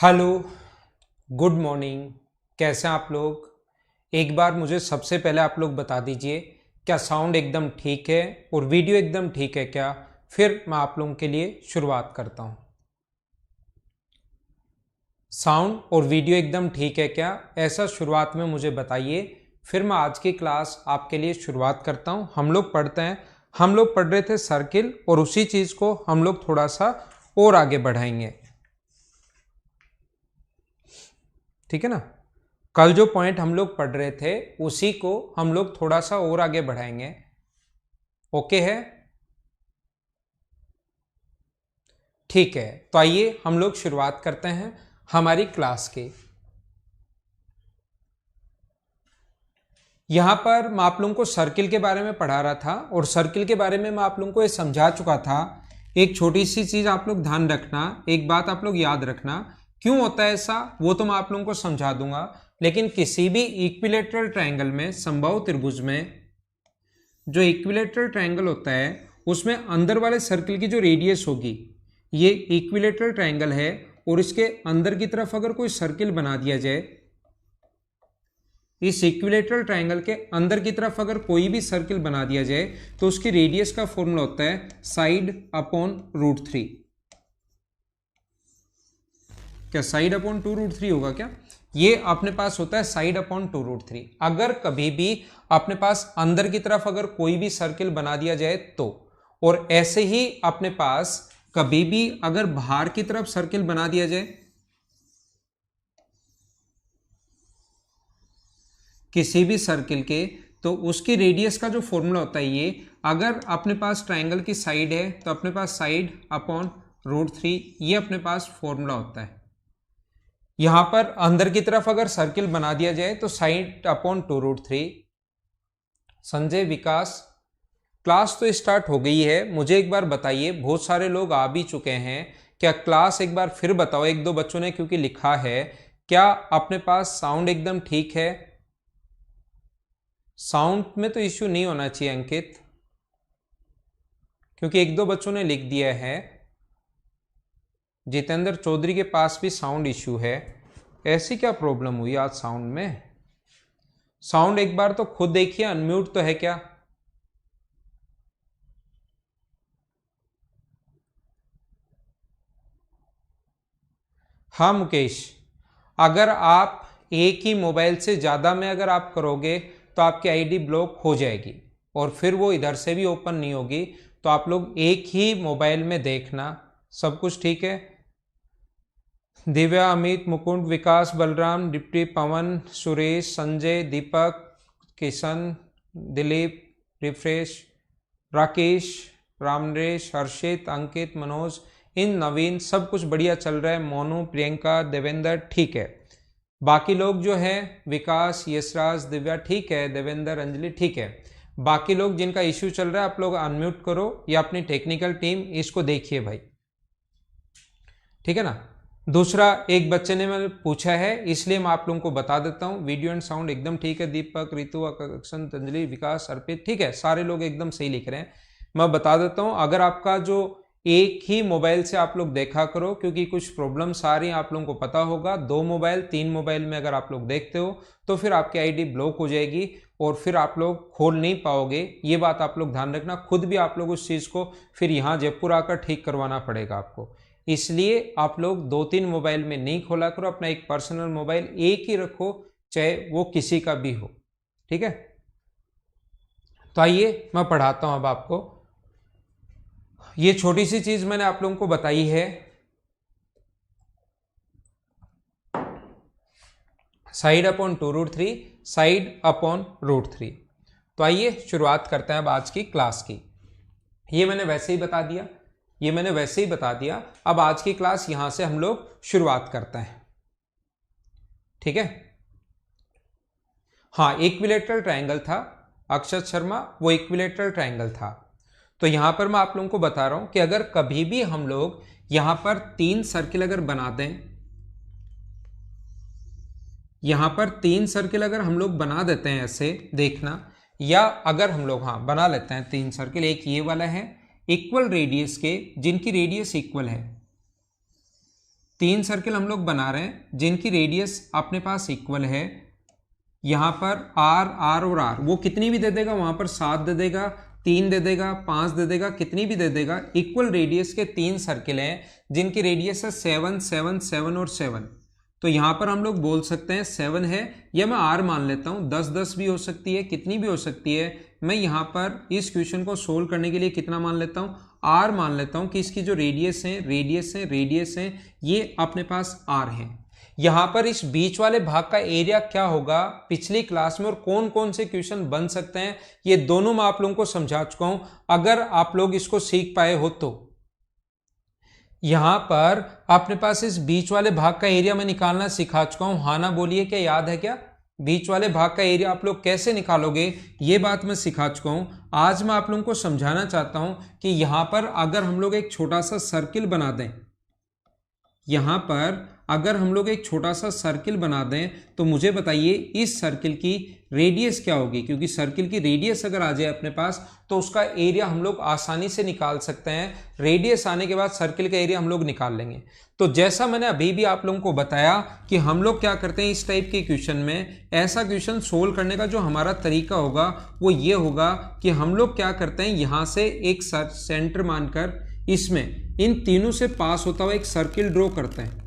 Hello, good morning. कैसे हैं आप लोग? एक बार मुझे सबसे पहले आप लोग बता दीजिए, क्या साउंड एकदम ठीक है और वीडियो एकदम ठीक है क्या? फिर मैं आप लोगों के लिए शुरुआत करता हूं। साउंड और वीडियो एकदम ठीक है क्या, ऐसा शुरुआत में मुझे बताइए। फिर मैं आज की क्लास आपके लिए शुरुआत करता हूं। हम लोग पढ़ रहे थे सर्किल, और उसी चीज़ को हम लोग थोड़ा सा और आगे बढ़ाएंगे। ठीक है ना? कल जो पॉइंट हम लोग पढ़ रहे थे उसी को हम लोग थोड़ा सा और आगे बढ़ाएंगे। ओके है? ठीक है, तो आइए हम लोग शुरुआत करते हैं हमारी क्लास की। यहां पर मैं आप लोगों को सर्किल के बारे में पढ़ा रहा था, और सर्किल के बारे में मैं आप लोगों को ये समझा चुका था। एक छोटी सी चीज आप लोग ध्यान रखना, एक बात आप लोग याद रखना। क्यों होता है ऐसा वो तो मैं आप लोगों को समझा दूंगा, लेकिन किसी भी इक्विलेटरल ट्रायंगल में, समबाहु त्रिभुज में, जो इक्विलेटरल ट्रायंगल होता है उसमें अंदर वाले सर्किल की जो रेडियस होगी, ये इक्विलेटरल ट्रायंगल है, और इसके अंदर की तरफ अगर कोई सर्किल बना दिया जाए, इस इक्विलेटरल ट्रायंगल के अंदर की तरफ अगर कोई भी सर्किल बना दिया जाए तो उसकी रेडियस का फॉर्मूला होता है साइड अपॉन √3। क्या साइड अपॉन 2√3 होगा क्या? ये अपने पास होता है साइड अपॉन 2√3। अगर कभी भी अपने पास अंदर की तरफ अगर कोई भी सर्किल बना दिया जाए तो, और ऐसे ही अपने पास कभी भी अगर बाहर की तरफ सर्किल बना दिया जाए, किसी भी सर्किल के, तो उसकी रेडियस का जो फॉर्मूला होता है ये, अगर अपने पास ट्रायंगल की साइड है तो अपने पास साइड अपॉन √3, ये अपने पास फॉर्मूला होता है। यहां पर अंदर की तरफ अगर सर्किल बना दिया जाए तो साइड अपॉन 2√3। संजय, विकास, क्लास तो स्टार्ट हो गई है। मुझे एक बार बताइए, बहुत सारे लोग आ भी चुके हैं, क्या क्लास एक बार फिर बताओ। एक दो बच्चों ने क्योंकि लिखा है, क्या अपने पास साउंड एकदम ठीक है? साउंड में तो इश्यू नहीं होना चाहिए अंकित, क्योंकि एक दो बच्चों ने लिख दिया है। जितेंद्र चौधरी के पास भी साउंड इश्यू है। ऐसी क्या प्रॉब्लम हुई आज साउंड में? साउंड एक बार तो खुद देखिए, अनम्यूट तो है क्या? हाँ मुकेश, अगर आप एक ही मोबाइल से ज़्यादा में अगर आप करोगे तो आपकी आईडी ब्लॉक हो जाएगी, और फिर वो इधर से भी ओपन नहीं होगी। तो आप लोग एक ही मोबाइल में देखना। सब कुछ ठीक है? दिव्या, अमित, मुकुंद, विकास, बलराम, डिप्टी, पवन, सुरेश, संजय, दीपक, किशन, दिलीप, रिफ्रेश, राकेश, रामरेश, हर्षित, अंकित, मनोज, इन नवीन, सब कुछ बढ़िया चल रहा है। मोनू, प्रियंका, देवेंद्र, ठीक है। बाकी लोग जो है, विकास, यशराज, दिव्या, ठीक है। देवेंद्र, अंजलि, ठीक है। बाकी लोग जिनका इश्यू चल रहा है आप लोग अनम्यूट करो, या अपनी टेक्निकल टीम इसको देखिए भाई। ठीक है ना? दूसरा, एक बच्चे ने मैंने पूछा है इसलिए मैं आप लोगों को बता देता हूँ, वीडियो एंड साउंड एकदम ठीक है। दीपक, रितु, अक्षंत, अंजलि, विकास, अर्पित, ठीक है। सारे लोग एकदम सही लिख रहे हैं। मैं बता देता हूँ, अगर आपका जो एक ही मोबाइल से आप लोग देखा करो, क्योंकि कुछ प्रॉब्लम्स आ रही हैं, आप लोगों को पता होगा। 2 मोबाइल 3 मोबाइल में अगर आप लोग देखते हो तो फिर आपकी आईडी ब्लॉक हो जाएगी, और फिर आप लोग खोल नहीं पाओगे। ये बात आप लोग ध्यान रखना। खुद भी आप लोग उस चीज़ को फिर यहाँ जयपुर आकर ठीक करवाना पड़ेगा आपको। इसलिए आप लोग 2-3 मोबाइल में नहीं खोला करो। अपना एक पर्सनल मोबाइल एक ही रखो, चाहे वो किसी का भी हो। ठीक है? तो आइए मैं पढ़ाता हूं अब आपको। ये छोटी सी चीज मैंने आप लोगों को बताई है, साइड अपॉन 2√3, साइड अपॉन √3। तो आइए शुरुआत करते हैं अब आज की क्लास की। ये मैंने वैसे ही बता दिया। अब आज की क्लास यहां से हम लोग शुरुआत करते हैं। ठीक है? हाँ, इक्विलेटरल ट्रायंगल था अक्षत शर्मा, वो इक्विलेटरल ट्रायंगल था। तो यहां पर मैं आप लोगों को बता रहा हूं कि अगर कभी भी हम लोग यहां पर 3 सर्किल अगर बना दें, यहां पर 3 सर्किल अगर हम लोग बना देते हैं, ऐसे देखना, या अगर हम लोग बना लेते हैं 3 सर्किल, एक ये वाला है इक्वल रेडियस के, जिनकी रेडियस इक्वल है, तीन सर्किल हम लोग बना रहे हैं जिनकी रेडियस अपने पास इक्वल है। यहां पर आर आर और आर, वो कितनी भी दे देगा, वहां पर 7 दे देगा, 3 दे देगा, 5 दे देगा, कितनी भी दे देगा। इक्वल रेडियस के तीन सर्किल हैं जिनकी रेडियस है 7 7 7 और 7। तो यहां पर हम लोग बोल सकते हैं 7 है, या मैं आर मान लेता हूं, 10 10 भी हो सकती है, कितनी भी हो सकती है। मैं यहां पर इस क्वेश्चन को सोल्व करने के लिए कितना मान लेता हूं, आर मान लेता हूं कि इसकी जो रेडियस है ये अपने पास आर है। यहां पर इस बीच वाले भाग का एरिया क्या होगा पिछली क्लास में और कौन कौन से क्वेश्चन बन सकते हैं ये दोनों मैं आप लोगों को समझा चुका हूं, अगर आप लोग इसको सीख पाए हो तो। यहां पर अपने पास इस बीच वाले भाग का एरिया मैं निकालना सिखा चुका हूं। हाँ ना बोलिए, क्या याद है क्या? बीच वाले भाग का एरिया आप लोग कैसे निकालोगे ये बात मैं सिखा चुका हूं। आज मैं आप लोगों को समझाना चाहता हूं कि यहां पर अगर हम लोग एक छोटा सा सर्किल बना दें, यहां पर अगर हम लोग एक छोटा सा सर्किल बना दें तो मुझे बताइए इस सर्किल की रेडियस क्या होगी, क्योंकि सर्किल की रेडियस अगर आ जाए अपने पास तो उसका एरिया हम लोग आसानी से निकाल सकते हैं। रेडियस आने के बाद सर्किल का एरिया हम लोग निकाल लेंगे। तो जैसा मैंने अभी भी आप लोगों को बताया कि हम लोग क्या करते हैं इस टाइप के क्वेश्चन में, ऐसा क्वेश्चन सोल्व करने का जो हमारा तरीका होगा वो ये होगा कि हम लोग क्या करते हैं, यहां से एक सेंटर मानकर इसमें इन तीनों से पास होता हुआ एक सर्किल ड्रॉ करते हैं।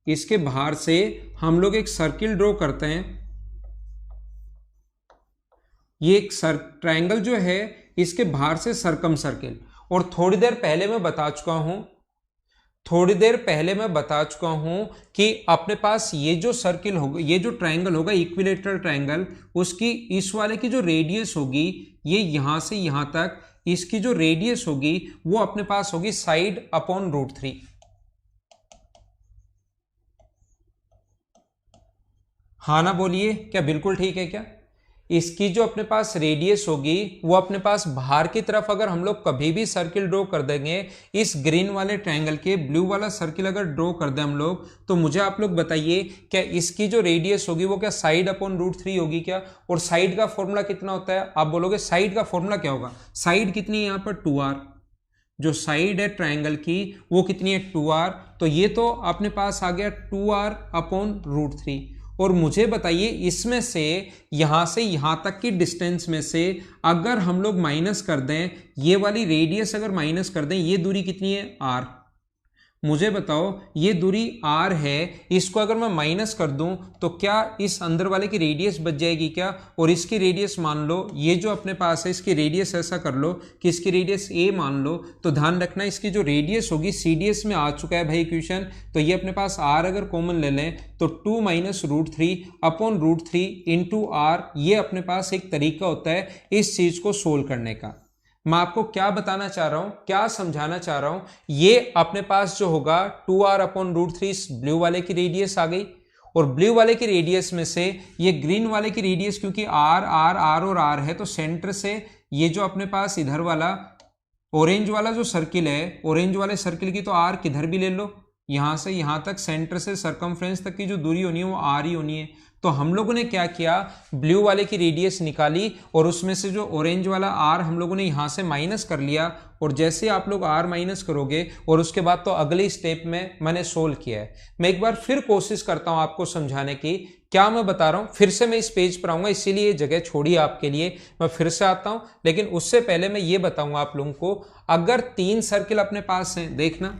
इसके बाहर से हम लोग एक सर्किल ड्रॉ करते हैं। ये एक ट्रायंगल जो है इसके बाहर से सर्कम सर्किल। और थोड़ी देर पहले मैं बता चुका हूं कि अपने पास ये जो सर्किल होगा, ये जो ट्रायंगल होगा इक्विलेटरल ट्रायंगल, उसकी इस वाले की जो रेडियस होगी ये यहां से यहां तक, इसकी जो रेडियस होगी वो अपने पास होगी साइड अपॉन √3। हाँ ना बोलिए, क्या बिल्कुल ठीक है क्या? इसकी जो अपने पास रेडियस होगी वो अपने पास बाहर की तरफ अगर हम लोग कभी भी सर्किल ड्रॉ कर देंगे, इस ग्रीन वाले ट्रायंगल के ब्लू वाला सर्किल अगर ड्रॉ कर दें हम लोग, तो मुझे आप लोग बताइए क्या इसकी जो रेडियस होगी वो क्या साइड अपॉन √3 होगी क्या? और साइड का फॉर्मूला कितना होता है? आप बोलोगे साइड का फॉर्मूला क्या होगा? साइड कितनी है यहाँ पर 2r, जो साइड है ट्रायंगल की वो कितनी है 2r, तो ये तो अपने पास आ गया 2r अपॉन √3। और मुझे बताइए इसमें से यहां तक की डिस्टेंस में से अगर हम लोग माइनस कर दें, ये वाली रेडियस अगर माइनस कर दें, ये दूरी कितनी है r। मुझे बताओ ये दूरी r है, इसको अगर मैं माइनस कर दूं तो क्या इस अंदर वाले की रेडियस बच जाएगी क्या? और इसकी रेडियस मान लो, ये जो अपने पास है इसकी रेडियस ऐसा कर लो कि इसकी रेडियस a मान लो, तो ध्यान रखना इसकी जो रेडियस होगी CDS में आ चुका है भाई क्वेश्चन, तो ये अपने पास r अगर कॉमन ले लें तो 2 - √3 अपॉन √3 इंटू r, ये अपने पास एक तरीका होता है इस चीज को सोल्व करने का। मैं आपको क्या बताना चाह रहा हूं, क्या समझाना चाह रहा हूं, ये अपने पास जो होगा 2r अपॉन √3 ब्लू वाले की रेडियस आ गई, और ब्लू वाले की रेडियस में से ये ग्रीन वाले की रेडियस, क्योंकि r r r और r है तो सेंटर से ये जो अपने पास इधर वाला ऑरेंज वाला जो सर्किल है, ऑरेंज वाले सर्किल की तो r किधर भी ले लो, यहां से यहां तक सेंटर से सरकमफ्रेंस तक की जो दूरी होनी है वो r ही होनी है। तो हम लोगों ने क्या किया, ब्लू वाले की रेडियस निकाली और उसमें से जो ऑरेंज वाला r हम लोगों ने यहां से माइनस कर लिया, और जैसे आप लोग r माइनस करोगे और उसके बाद तो अगले स्टेप में मैंने सोल्व किया है। मैं एक बार फिर कोशिश करता हूं आपको समझाने की, क्या मैं बता रहा हूं, फिर से मैं इस पेज पर आऊंगा, इसीलिए जगह छोड़ी आपके लिए, मैं फिर से आता हूं। लेकिन उससे पहले मैं ये बताऊंगा आप लोगों को, अगर 3 सर्किल अपने पास हैं, देखना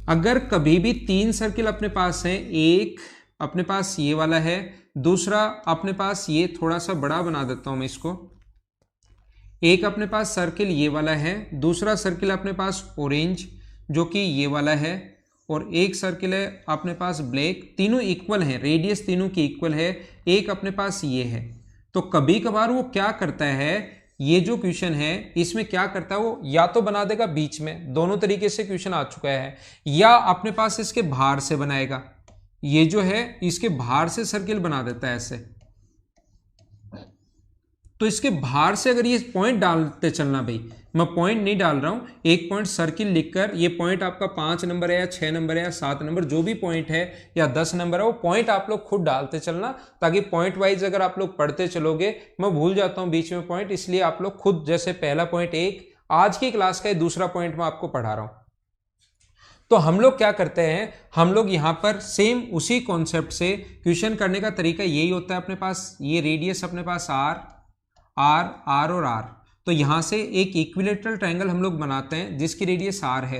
अगर कभी भी 3 सर्किल अपने पास हैं, एक अपने पास ये वाला है, दूसरा अपने पास ये थोड़ा सा बड़ा बना देता हूं मैं इसको, एक अपने पास सर्किल ये वाला है, दूसरा सर्किल अपने पास ऑरेंज जो कि ये वाला है, और एक सर्किल है अपने पास ब्लैक, तीनों इक्वल हैं, रेडियस तीनों की इक्वल है, एक अपने पास ये है। तो कभी कभार वो क्या करता है, ये जो क्वेश्चन है इसमें क्या करता है वो या तो बना देगा बीच में, दोनों तरीके से क्वेश्चन आ चुका है, या अपने पास इसके बाहर से बनाएगा, ये जो है इसके बाहर से सर्किल बना देता है ऐसे। तो इसके बाहर से अगर ये पॉइंट डालते चलना, भाई मैं पॉइंट नहीं डाल रहा हूं, एक पॉइंट सर्किल लिखकर, ये पॉइंट आपका 5 नंबर है या 6 नंबर है या 7 नंबर, जो भी पॉइंट है, या 10 नंबर है, वो पॉइंट आप लोग खुद डालते चलना, ताकि पॉइंट वाइज अगर आप लोग पढ़ते चलोगे, मैं भूल जाता हूं बीच में पॉइंट, इसलिए आप लोग खुद, जैसे पहला पॉइंट 1 आज की क्लास का, दूसरा पॉइंट मैं आपको पढ़ा रहा हूं। तो हम लोग क्या करते हैं, हम लोग यहाँ पर सेम उसी कॉन्सेप्ट से क्वेश्चन करने का तरीका यही होता है। अपने पास ये रेडियस अपने पास आर और आर, तो यहाँ से एक इक्विलेटरल ट्रायंगल हम लोग बनाते हैं जिसकी रेडियस आर है।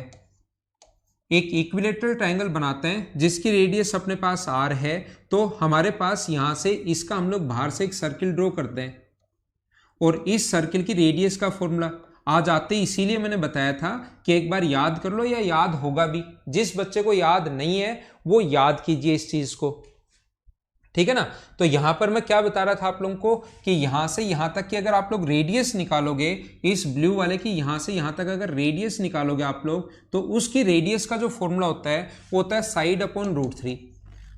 एक इक्विलेटरल ट्रायंगल बनाते हैं जिसकी रेडियस अपने पास आर है। तो हमारे पास यहाँ से इसका हम लोग बाहर से एक सर्किल ड्रॉ करते हैं और इस सर्किल की रेडियस का फॉर्मूला आ जाते ही, इसीलिए मैंने बताया था कि एक बार याद कर लो या याद होगा भी। जिस बच्चे को याद नहीं है वो याद कीजिए इस चीज को, ठीक है ना। तो यहां पर मैं क्या बता रहा था आप लोगों को कि यहां से यहां तक की अगर आप लोग रेडियस निकालोगे, इस ब्लू वाले की यहां से यहां तक अगर रेडियस निकालोगे आप लोग, तो उसकी रेडियस का जो फॉर्मूला होता है वो होता है साइड अपॉन √3।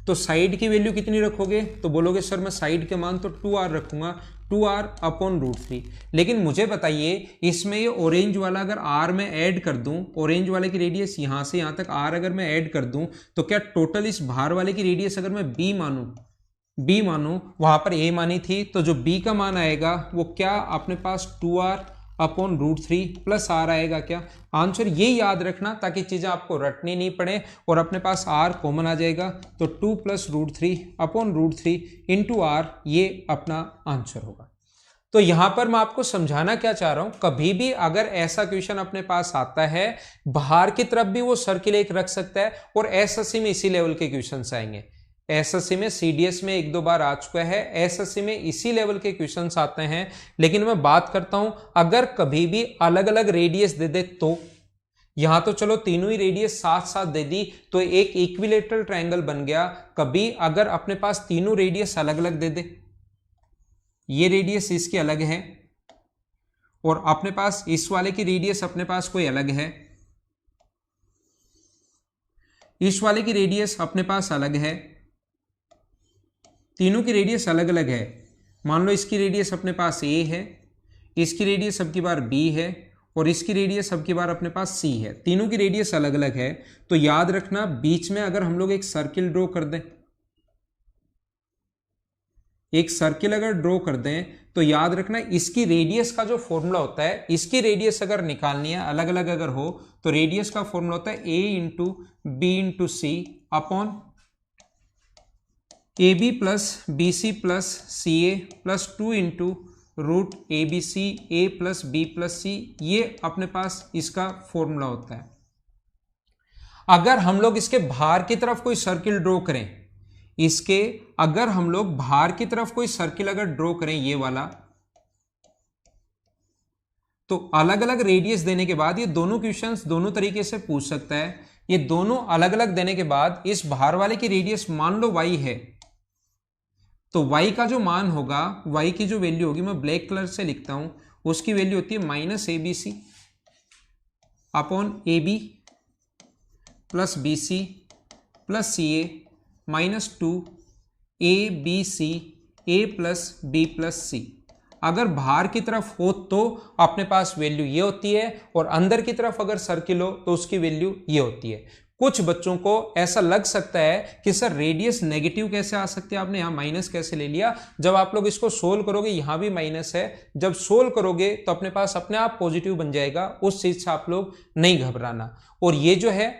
तो साइड की वैल्यू कितनी रखोगे, तो बोलोगे सर मैं साइड के मान तो 2r रखूंगा, 2r अपॉन √3। लेकिन मुझे बताइए इसमें ये ऑरेंज वाला अगर r में ऐड कर दूं, ऑरेंज वाले की रेडियस यहां से यहां तक r अगर मैं ऐड कर दूं, तो क्या टोटल इस बाहर वाले की रेडियस अगर मैं b मानूं, वहां पर a मानी थी, तो जो b का मान आएगा वो क्या अपने पास 2r अपॉन √3 प्लस r आएगा। क्या आंसर ये याद रखना ताकि चीजें आपको रटनी नहीं पड़े और अपने पास r कॉमन आ जाएगा, तो 2 प्लस √3 अपॉन √3 इंटू r, ये अपना आंसर होगा। तो यहां पर मैं आपको समझाना क्या चाह रहा हूं, कभी भी अगर ऐसा क्वेश्चन अपने पास आता है, बाहर की तरफ भी वो सर्किल एक रख सकता है और एसएससी में इसी लेवल के क्वेश्चन आएंगे। एसएससी में सीडीएस में 1-2 बार आ चुका है, एसएससी में इसी लेवल के क्वेश्चंस आते हैं। लेकिन मैं बात करता हूं अगर कभी भी अलग अलग रेडियस दे दे, तो यहां तो चलो तीनों ही रेडियस साथ साथ दे दी तो एक इक्विलेटरल ट्रायंगल बन गया। कभी अगर अपने पास तीनों रेडियस अलग अलग दे दे, ये रेडियस इसकी अलग है और अपने पास इस वाले की रेडियस अपने पास कोई अलग है, इस वाले की रेडियस अपने पास अलग है, तीनों की रेडियस अलग अलग है। मान लो इसकी रेडियस अपने पास a है, इसकी रेडियस अब की बार b है और इसकी रेडियस अब की बार अपने पास c है। तीनों की रेडियस अलग अलग है, तो याद रखना बीच में अगर हम लोग एक सर्किल ड्रॉ कर दें, एक सर्किल अगर ड्रॉ कर दें, तो याद रखना इसकी रेडियस का जो फॉर्मूला होता है, इसकी रेडियस अगर निकालनी है अलग अलग अगर हो, तो रेडियस का फॉर्मूला होता है a into B into C upon A B plus B C plus C A plus 2 into root A B C A plus B plus C, ये अपने पास इसका फॉर्मूला होता है। अगर हम लोग इसके बाहर की तरफ कोई सर्किल ड्रॉ करें, इसके अगर हम लोग बाहर की तरफ कोई सर्किल अगर ड्रॉ करें ये वाला, तो अलग अलग रेडियस देने के बाद ये दोनों क्वेश्चंस दोनों तरीके से पूछ सकता है। ये दोनों अलग अलग देने के बाद इस बाहर वाले की रेडियस मान लो y है, तो y का जो मान होगा, y की जो वैल्यू होगी, मैं ब्लैक कलर से लिखता हूं, उसकी वैल्यू होती है -abc upon ab plus bc plus ca -2 abc a plus b plus c। अगर बाहर की तरफ हो तो अपने पास वैल्यू ये होती है और अंदर की तरफ अगर सर्किल हो तो उसकी वैल्यू ये होती है। कुछ बच्चों को ऐसा लग सकता है कि सर रेडियस नेगेटिव कैसे आ सकती है, आपने यहां माइनस कैसे ले लिया। जब आप लोग इसको सोल्व करोगे, यहां भी माइनस है, जब सोल्व करोगे तो अपने पास अपने आप पॉजिटिव बन जाएगा, उस चीज से आप लोग नहीं घबराना। और ये जो है,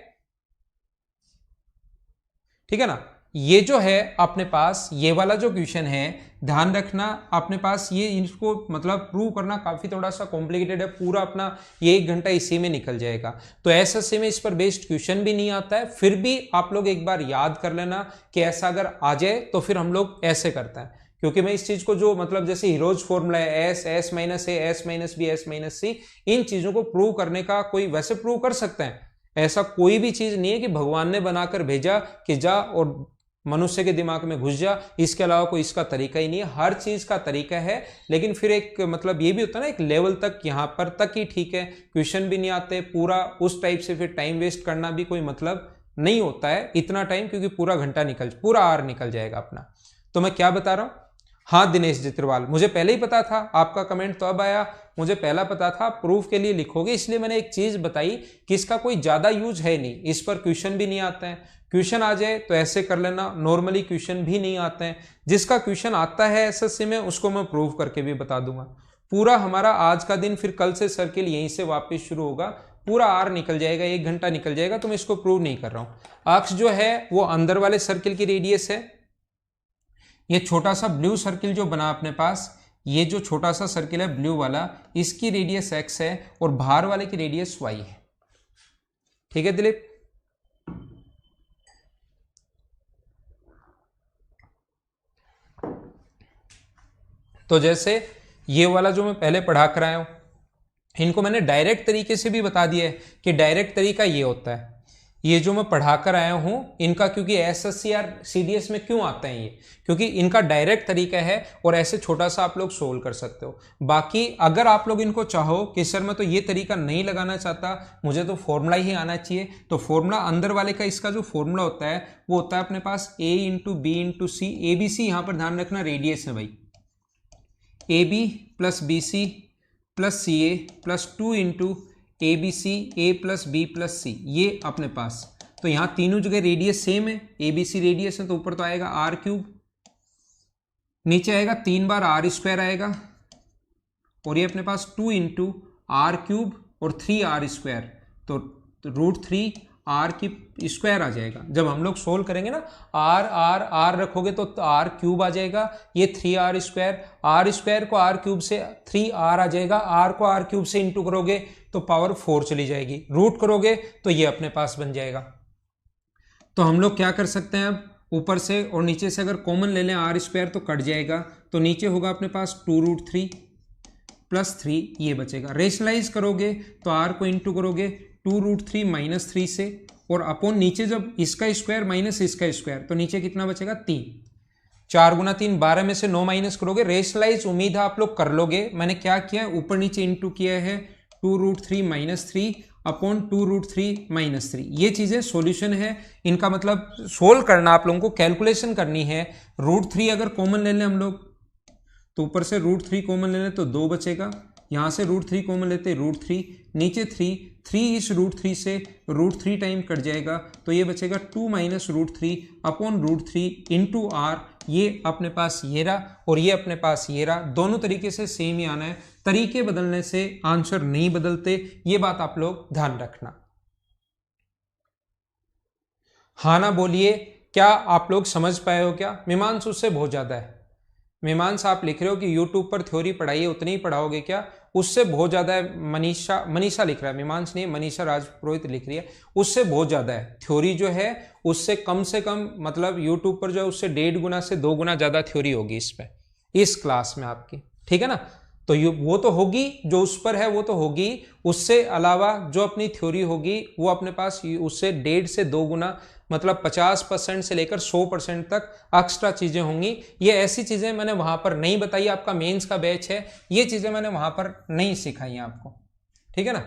ठीक है ना, ये जो है अपने पास ये वाला जो क्वेश्चन है, ध्यान रखना अपने पास ये इसको मतलब प्रूव करना काफी थोड़ा सा कॉम्प्लिकेटेड है, पूरा अपना ये 1 घंटा इसी में निकल जाएगा। तो एसएससी में इस पर बेस्ड क्वेश्चन भी नहीं आता है, फिर भी आप लोग एक बार याद कर लेना कि ऐसा अगर आ जाए तो फिर हम लोग ऐसे करते हैं। क्योंकि मैं इस चीज को जो मतलब जैसे हीरोज फॉर्मूला है S S minus A S minus B S minus C, इन चीजों को प्रूव करने का कोई वैसे प्रूव कर सकते हैं, ऐसा कोई भी चीज नहीं है कि भगवान ने बनाकर भेजा कि जा और मनुष्य के दिमाग में घुस जा, इसके अलावा कोई इसका तरीका ही नहीं है। हर चीज का तरीका है, लेकिन फिर एक मतलब ये भी होता है ना, एक लेवल तक, यहां पर तक ही ठीक है, क्वेश्चन भी नहीं आते पूरा उस टाइप से, फिर टाइम वेस्ट करना भी कोई मतलब नहीं होता है इतना टाइम, क्योंकि पूरा घंटा पूरा आवर निकल जाएगा अपना। तो मैं क्या बता रहा हूं, हाँ दिनेश जित्रवाल, मुझे पहले ही पता था, आपका कमेंट तो अब आया, मुझे पहला पता था प्रूफ के लिए लिखोगे, इसलिए मैंने एक चीज बताई कि इसका कोई ज्यादा यूज है नहीं, इस पर क्वेश्चन भी नहीं आते हैं। क्वेश्चन आ जाए तो ऐसे कर लेना, नॉर्मली क्वेश्चन भी नहीं आते हैं। जिसका क्वेश्चन आता है एसएससी में उसको मैं प्रूव करके भी बता दूंगा। पूरा हमारा आज का दिन, फिर कल से सर्किल यहीं से वापस शुरू होगा, पूरा आर निकल जाएगा, 1 घंटा निकल जाएगा, तो मैं इसको प्रूव नहीं कर रहा हूं। अक्ष जो है वो अंदर वाले सर्किल की रेडियस है। ये छोटा सा ब्लू सर्किल जो बना अपने पास, ये जो छोटा सा सर्किल है ब्लू वाला, इसकी रेडियस x है और बाहर वाले की रेडियस y है। ठीक है दिलीप? तो जैसे ये वाला जो मैं पहले पढ़ा कर आया हूं, इनको मैंने डायरेक्ट तरीके से भी बता दिया है कि डायरेक्ट तरीका ये होता है। ये जो मैं पढ़ाकर आया हूं इनका, क्योंकि एसएससी और सीडीएस में क्यों आते हैं ये, क्योंकि इनका डायरेक्ट तरीका है और ऐसे छोटा सा आप लोग सोल्व कर सकते हो। बाकी अगर आप लोग इनको चाहो कि सर मैं तो ये तरीका नहीं लगाना चाहता, मुझे तो फॉर्मूला ही आना चाहिए, तो फॉर्मूला अंदर वाले का इसका जो फॉर्मूला होता है वो होता है अपने पास a into B into C. A B C यहां पर ध्यान रखना रेडियस है भाई, A B plus B C plus C A plus 2 into A B C A plus B plus C, ये अपने पास। तो यहां तीनों जगह रेडियस सेम है, ए बी सी रेडियस है, तो ऊपर तो आएगा आर क्यूब, नीचे आएगा 3 बार आर स्क्वायर आएगा, और ये अपने पास 2 इंटू आर क्यूब और 3 आर स्क्वायर, तो √3 आर की स्क्वायर आ जाएगा। जब हम लोग सोल्व करेंगे ना, आर आर आर रखोगे तो आर क्यूब आ जाएगा, ये 3 आर स्क्वायर को आर क्यूब से 3 आर आ जाएगा, आर को आर क्यूब से इंटू करोगे तो पावर 4 चली जाएगी, रूट करोगे तो ये अपने पास बन जाएगा। तो हम लोग क्या कर सकते हैं, अब ऊपर से और नीचे से अगर कॉमन ले लें आर स्क्वायर तो कट जाएगा, तो नीचे होगा अपने पास 2√3 प्लस 3, ये बचेगा। रेशनलाइज करोगे तो आर को इंटू करोगे 2√3 माइनस 3 से, और अपॉन नीचे जब इसका स्क्वायर माइनस इसका स्क्वायर, तो नीचे कितना बचेगा 3। 4 गुना 3 12 में से 9 माइनस करोगे। रेशनलाइज उम्मीद है आप लोग कर लोगे। मैंने क्या किया, ऊपर नीचे इंटू किया है 2√3 माइनस 3 अपॉन 2√3 माइनस 3। ये चीजें सॉल्यूशन है, इनका मतलब सोल्व करना आप लोगों को, कैलकुलेशन करनी है। √3 अगर कॉमन ले लें हम लोग, तो ऊपर से √3 कॉमन ले लें तो 2 बचेगा, यहां से √3 कॉमन लेते √3, नीचे 3 इस √3 से √3 टाइम कट जाएगा, तो ये बचेगा 2 माइनस √3 अपॉन √3 इंटू आर। ये अपने पास ये रहा और ये अपने पास ये रहा, दोनों तरीके से सेम ही आना है, तरीके बदलने से आंसर नहीं बदलते, ये बात आप लोग ध्यान रखना। हाँ ना बोलिए, क्या आप लोग समझ पाए हो क्या? मीमांस उससे बहुत ज्यादा है। मीमांस आप लिख रहे हो कि यूट्यूब पर थ्योरी पढ़ाइए, उतनी ही पढ़ाओगे क्या? उससे बहुत ज्यादा है। मनीषा लिख रहा है, मीमांस नहीं, मनीषा राजपुरोहित लिख रही है, उससे बहुत ज्यादा है। थ्योरी जो है उससे कम से कम, मतलब यूट्यूब पर जो है उससे 1.5 गुना से 2 गुना ज्यादा थ्योरी होगी इस पे, इस क्लास में आपकी। ठीक है ना? तो वो तो होगी, जो उस पर है वो तो होगी, उससे अलावा जो अपनी थ्योरी होगी वो अपने पास उससे 1.5 से 2 गुना, मतलब 50% से लेकर 100% तक एक्स्ट्रा चीजें होंगी। ये ऐसी चीजें मैंने वहां पर नहीं बताई, आपका मेंस का बैच है, ये चीजें मैंने वहां पर नहीं सिखाई आपको। ठीक है ना?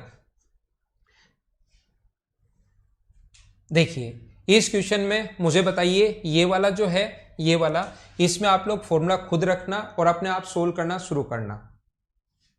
देखिए इस क्वेश्चन में मुझे बताइए, ये वाला जो है, ये वाला, इसमें आप लोग फॉर्मूला खुद रखना और अपने आप सोल्व करना शुरू करना।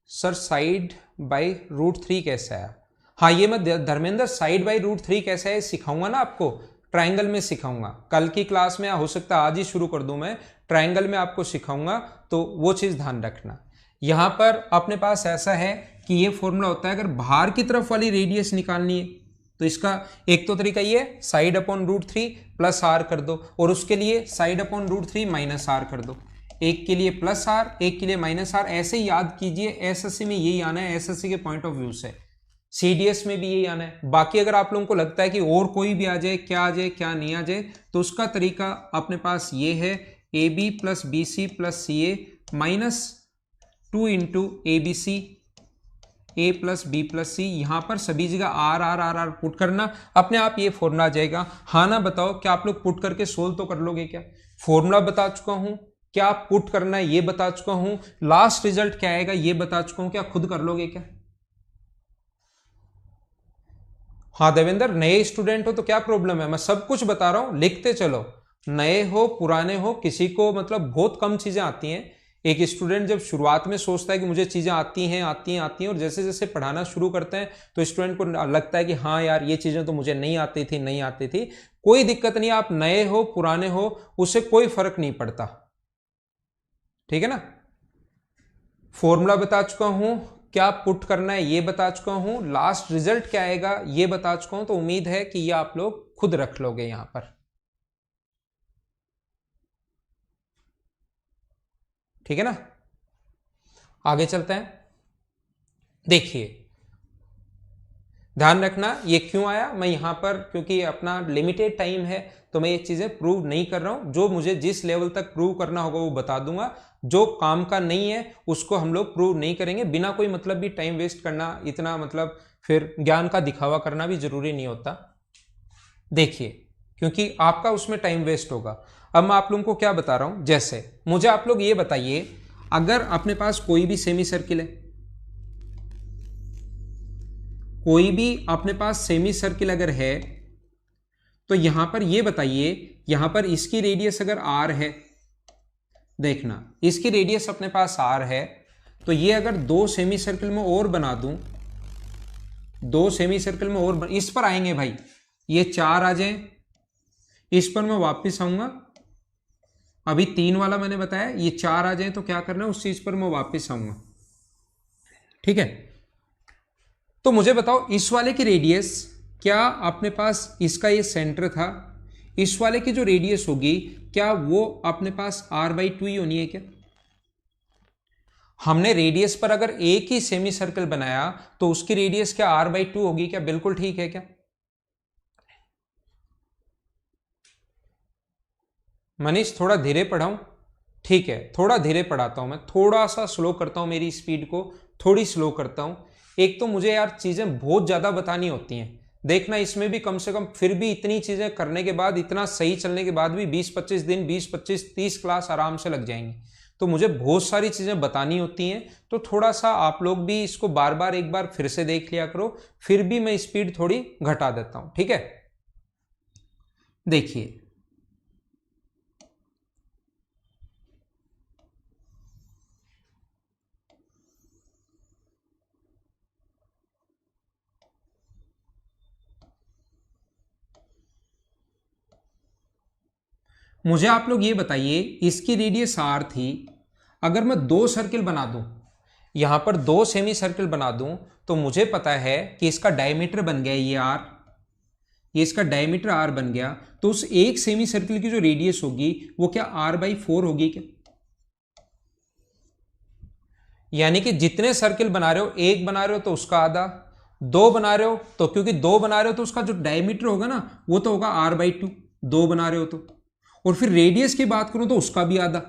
सर साइड बाई √3 कैसे आया? हाँ, ये मैं धर्मेंद्र साइड बाई √3 कैसे है सिखाऊंगा ना आपको, ट्रायंगल में सिखाऊंगा कल की क्लास में, हो सकता है आज ही शुरू कर दूं मैं, ट्रायंगल में आपको सिखाऊंगा, तो वो चीज ध्यान रखना। यहां पर अपने पास ऐसा है कि ये फॉर्मूला होता है, अगर बाहर की तरफ वाली रेडियस निकालनी है तो इसका एक तो तरीका ये, साइड अपॉन √3 प्लस आर कर दो, और उसके लिए साइड अपॉन √3 माइनस आर कर दो। एक के लिए प्लस आर, एक के लिए माइनस आर, ऐसे ही याद कीजिए। एसएससी में यही आना है, एसएससी के पॉइंट ऑफ व्यू से, सीडीएस में भी यही आना है। बाकी अगर आप लोगों को लगता है कि और कोई भी आ जाए, क्या नहीं आ जाए, तो उसका तरीका अपने पास ये है, A B plus B C plus C A minus 2 into A B C A plus B plus C. यहां पर सभी जगह R R R R put करना, अपने आप ये फॉर्मूला आ जाएगा। हाँ ना बताओ, क्या आप लोग पुट करके सोल्व तो कर लोगे क्या? फॉर्मूला बता चुका हूं, क्या पुट करना है ये बता चुका हूं, लास्ट रिजल्ट क्या आएगा ये बता चुका हूं, क्या खुद कर लोगे क्या? हाँ देवेंद्र, नए स्टूडेंट हो तो क्या प्रॉब्लम है, मैं सब कुछ बता रहा हूं, लिखते चलो। नए हो पुराने हो, किसी को मतलब बहुत कम चीजें आती हैं। एक स्टूडेंट जब शुरुआत में सोचता है कि मुझे चीजें आती हैं, और जैसे जैसे पढ़ाना शुरू करते हैं तो स्टूडेंट को लगता है कि हाँ यार ये चीजें तो मुझे नहीं आती थी। कोई दिक्कत नहीं, आप नए हो पुराने हो, उससे कोई फर्क नहीं पड़ता। ठीक है ना? फॉर्मूला बता चुका हूं, क्या पुट करना है ये बता चुका हूं, लास्ट रिजल्ट क्या आएगा ये बता चुका हूं। तो उम्मीद है कि ये आप लोग खुद रख लोगे यहां पर। ठीक है ना, आगे चलते हैं। देखिए ध्यान रखना ये क्यों आया, मैं यहां पर क्योंकि अपना लिमिटेड टाइम है तो मैं ये चीजें प्रूव नहीं कर रहा हूं। जो मुझे जिस लेवल तक प्रूव करना होगा वो बता दूंगा, जो काम का नहीं है उसको हम लोग प्रूव नहीं करेंगे। बिना कोई मतलब भी टाइम वेस्ट करना, इतना मतलब फिर ज्ञान का दिखावा करना भी जरूरी नहीं होता। देखिए क्योंकि आपका उसमें टाइम वेस्ट होगा। अब मैं आप लोगों को क्या बता रहा हूं, जैसे मुझे आप लोग ये बताइए, अगर अपने पास कोई भी सेमी सर्किल है, कोई भी अपने पास सेमी सर्किल अगर है, तो यहां पर ये बताइए, यहां पर इसकी रेडियस अगर आर है, देखना इसकी रेडियस अपने पास आर है, तो ये अगर दो सेमी सर्किल में और बना दूं, दो सेमी सर्किल में और इस पर आएंगे भाई, ये 4 आ जाए, इस पर मैं वापस आऊंगा। अभी 3 वाला मैंने बताया, ये 4 आ जाए तो क्या करना है, उस चीज पर मैं वापस आऊंगा। ठीक है, तो मुझे बताओ इस वाले की रेडियस, क्या अपने पास इसका ये सेंटर था, इस वाले की जो रेडियस होगी क्या वो अपने पास r/2 ही होनी है क्या? हमने रेडियस पर अगर एक ही सेमी सर्कल बनाया तो उसकी रेडियस क्या r/2 होगी क्या? बिल्कुल ठीक है क्या? मनीष थोड़ा धीरे पढ़ाऊं? ठीक है, थोड़ा धीरे पढ़ाता हूं, मैं थोड़ा सा स्लो करता हूं, मेरी स्पीड को थोड़ी स्लो करता हूं। एक तो मुझे यार चीजें बहुत ज्यादा बतानी होती हैं, देखना इसमें भी कम से कम फिर भी इतनी चीजें करने के बाद, इतना सही चलने के बाद भी 20-25 दिन, 20-25-30 क्लास आराम से लग जाएंगी। तो मुझे बहुत सारी चीजें बतानी होती हैं, तो थोड़ा सा आप लोग भी इसको बार बार एक बार फिर से देख लिया करो, फिर भी मैं स्पीड थोड़ी घटा देता हूं। ठीक है, देखिए मुझे आप लोग ये बताइए, इसकी रेडियस आर थी, अगर मैं दो सर्किल बना दूं, यहां पर दो सेमी सर्किल बना दूं, तो मुझे पता है कि इसका डायमीटर बन गया ये आर, ये इसका डायमीटर आर बन गया, तो उस एक सेमी सर्किल की जो रेडियस होगी वो क्या r/4 होगी क्या? यानी कि जितने सर्किल बना रहे हो, एक बना रहे हो तो उसका आधा, दो बना रहे हो तो, क्योंकि दो बना रहे हो तो उसका जो डायमीटर होगा ना वो तो होगा r/2, दो बना रहे हो तो, और फिर रेडियस की बात करूं तो उसका भी आधा।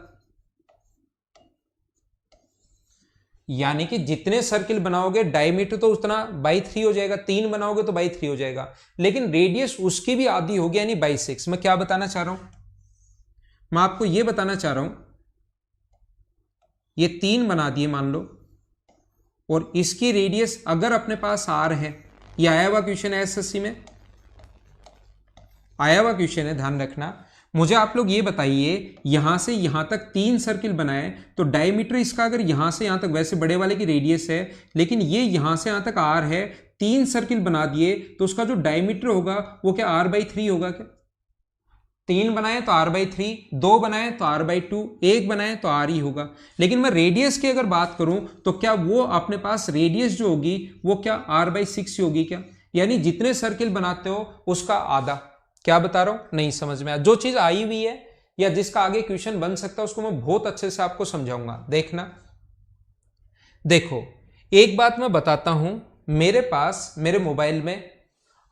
यानी कि जितने सर्किल बनाओगे डायमीटर तो उतना /3 हो जाएगा, 3 बनाओगे तो /3 हो जाएगा, लेकिन रेडियस उसकी भी आधी होगी यानी /6। मैं क्या बताना चाह रहा हूं, मैं आपको यह बताना चाह रहा हूं, ये 3 बना दिए मान लो, और इसकी रेडियस अगर अपने पास r है, ये आया हुआ क्वेश्चन है एसएससी में, आया हुआ क्वेश्चन है, ध्यान रखना। मुझे आप लोग ये बताइए, यहां से यहां तक 3 सर्किल बनाए तो डायमीटर इसका अगर यहां से यहां तक, वैसे बड़े वाले की रेडियस है लेकिन ये यहां से यहां तक r है, 3 सर्किल बना दिए तो उसका जो डायमीटर होगा वो क्या r/3 होगा क्या? 3 बनाए तो r/3, 2 बनाए तो r/2, 1 बनाए तो r ही होगा। लेकिन मैं रेडियस की अगर बात करूं तो क्या वो अपने पास रेडियस जो होगी वो क्या r/6 ही होगी क्या? यानी जितने सर्किल बनाते हो उसका आधा। क्या बता रहा हूं, नहीं समझ में आया? जो चीज आई हुई है या जिसका आगे क्वेश्चन बन सकता है उसको मैं बहुत अच्छे से आपको समझाऊंगा, देखना। देखो एक बात मैं बताता हूं, मेरे पास मेरे मोबाइल में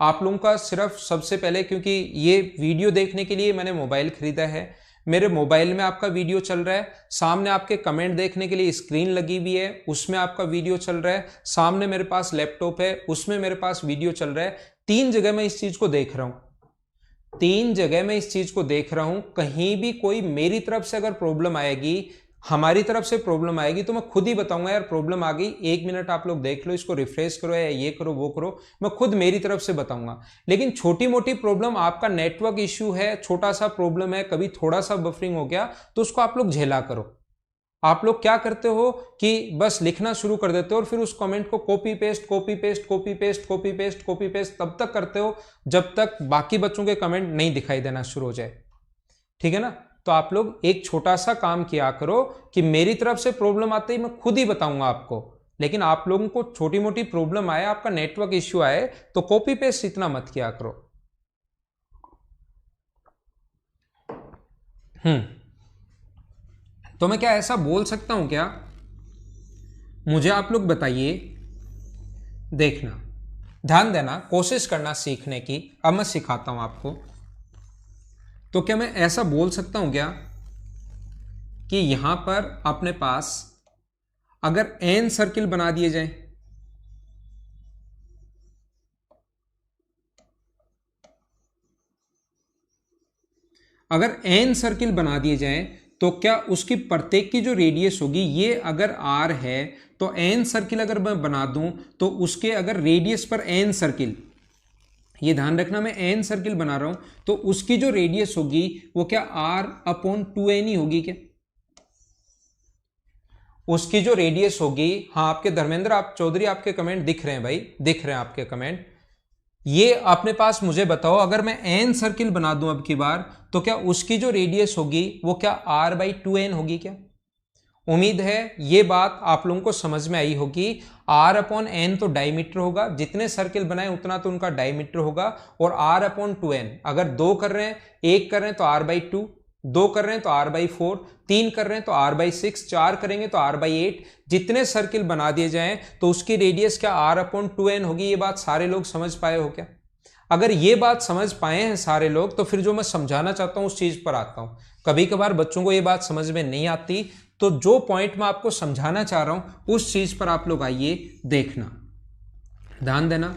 आप लोगों का सिर्फ सबसे पहले, क्योंकि ये वीडियो देखने के लिए मैंने मोबाइल खरीदा है, मेरे मोबाइल में आपका वीडियो चल रहा है, सामने आपके कमेंट देखने के लिए स्क्रीन लगी हुई है उसमें आपका वीडियो चल रहा है, सामने मेरे पास लैपटॉप है उसमें मेरे पास वीडियो चल रहा है। 3 जगह मैं इस चीज को देख रहा हूं, 3 जगह मैं इस चीज को देख रहा हूं। कहीं भी कोई मेरी तरफ से अगर प्रॉब्लम आएगी, हमारी तरफ से प्रॉब्लम आएगी तो मैं खुद ही बताऊंगा यार प्रॉब्लम आ गई, 1 मिनट आप लोग देख लो, इसको रिफ्रेश करो या ये करो वो करो, मैं खुद मेरी तरफ से बताऊंगा। लेकिन छोटी मोटी प्रॉब्लम, आपका नेटवर्क इश्यू है, छोटा सा प्रॉब्लम है, कभी थोड़ा सा बफरिंग हो गया तो उसको आप लोग झेला करो। आप लोग क्या करते हो कि बस लिखना शुरू कर देते हो और फिर उस कमेंट को copy paste copy paste copy paste copy paste copy paste तब तक करते हो जब तक बाकी बच्चों के कमेंट नहीं दिखाई देना शुरू हो जाए। ठीक है ना? तो आप लोग एक छोटा सा काम किया करो कि मेरी तरफ से प्रॉब्लम आते ही मैं खुद ही बताऊंगा आपको, लेकिन आप लोगों को छोटी मोटी प्रॉब्लम आए, आपका नेटवर्क इश्यू आए, तो कॉपी पेस्ट इतना मत किया करो। तो मैं क्या ऐसा बोल सकता हूं क्या? मुझे आप लोग बताइए, देखना, ध्यान देना, कोशिश करना सीखने की। अब मैं सिखाता हूं आपको। तो क्या मैं ऐसा बोल सकता हूं क्या कि यहां पर अपने पास अगर n सर्किल बना दिए जाए, अगर n सर्किल बना दिए जाए, तो क्या उसकी प्रत्येक की जो रेडियस होगी, ये अगर r है, तो n सर्किल अगर मैं बना दूं, तो उसके अगर रेडियस पर n सर्किल, ये ध्यान रखना मैं n सर्किल बना रहा हूं, तो उसकी जो रेडियस होगी वो क्या r/2n ही होगी क्या? उसकी जो रेडियस होगी, हाँ आपके धर्मेंद्र आप चौधरी आपके कमेंट दिख रहे हैं भाई, दिख रहे हैं आपके कमेंट। ये अपने पास मुझे बताओ, अगर मैं n सर्किल बना दूं अब की बार, तो क्या उसकी जो रेडियस होगी वो क्या r/2n होगी क्या? उम्मीद है ये बात आप लोगों को समझ में आई होगी। r/n तो डायमीटर होगा, जितने सर्किल बनाए उतना तो उनका डायमीटर होगा, और r/2n अगर 2 कर रहे हैं, 1 कर रहे हैं तो r/2, 2 कर रहे हैं तो r/4, 3 कर रहे हैं तो r/6, 4 करेंगे तो r/8, जितने सर्किल बना दिए जाएं तो उसकी रेडियस क्या r/2n होगी। ये बात सारे लोग समझ पाए हो क्या? अगर ये बात समझ पाए हैं सारे लोग, तो फिर जो मैं समझाना चाहता हूं उस चीज पर आता हूं। कभी कभार बच्चों को ये बात समझ में नहीं आती, तो जो पॉइंट मैं आपको समझाना चाह रहा हूं उस चीज पर आप लोग आइए, देखना, ध्यान देना,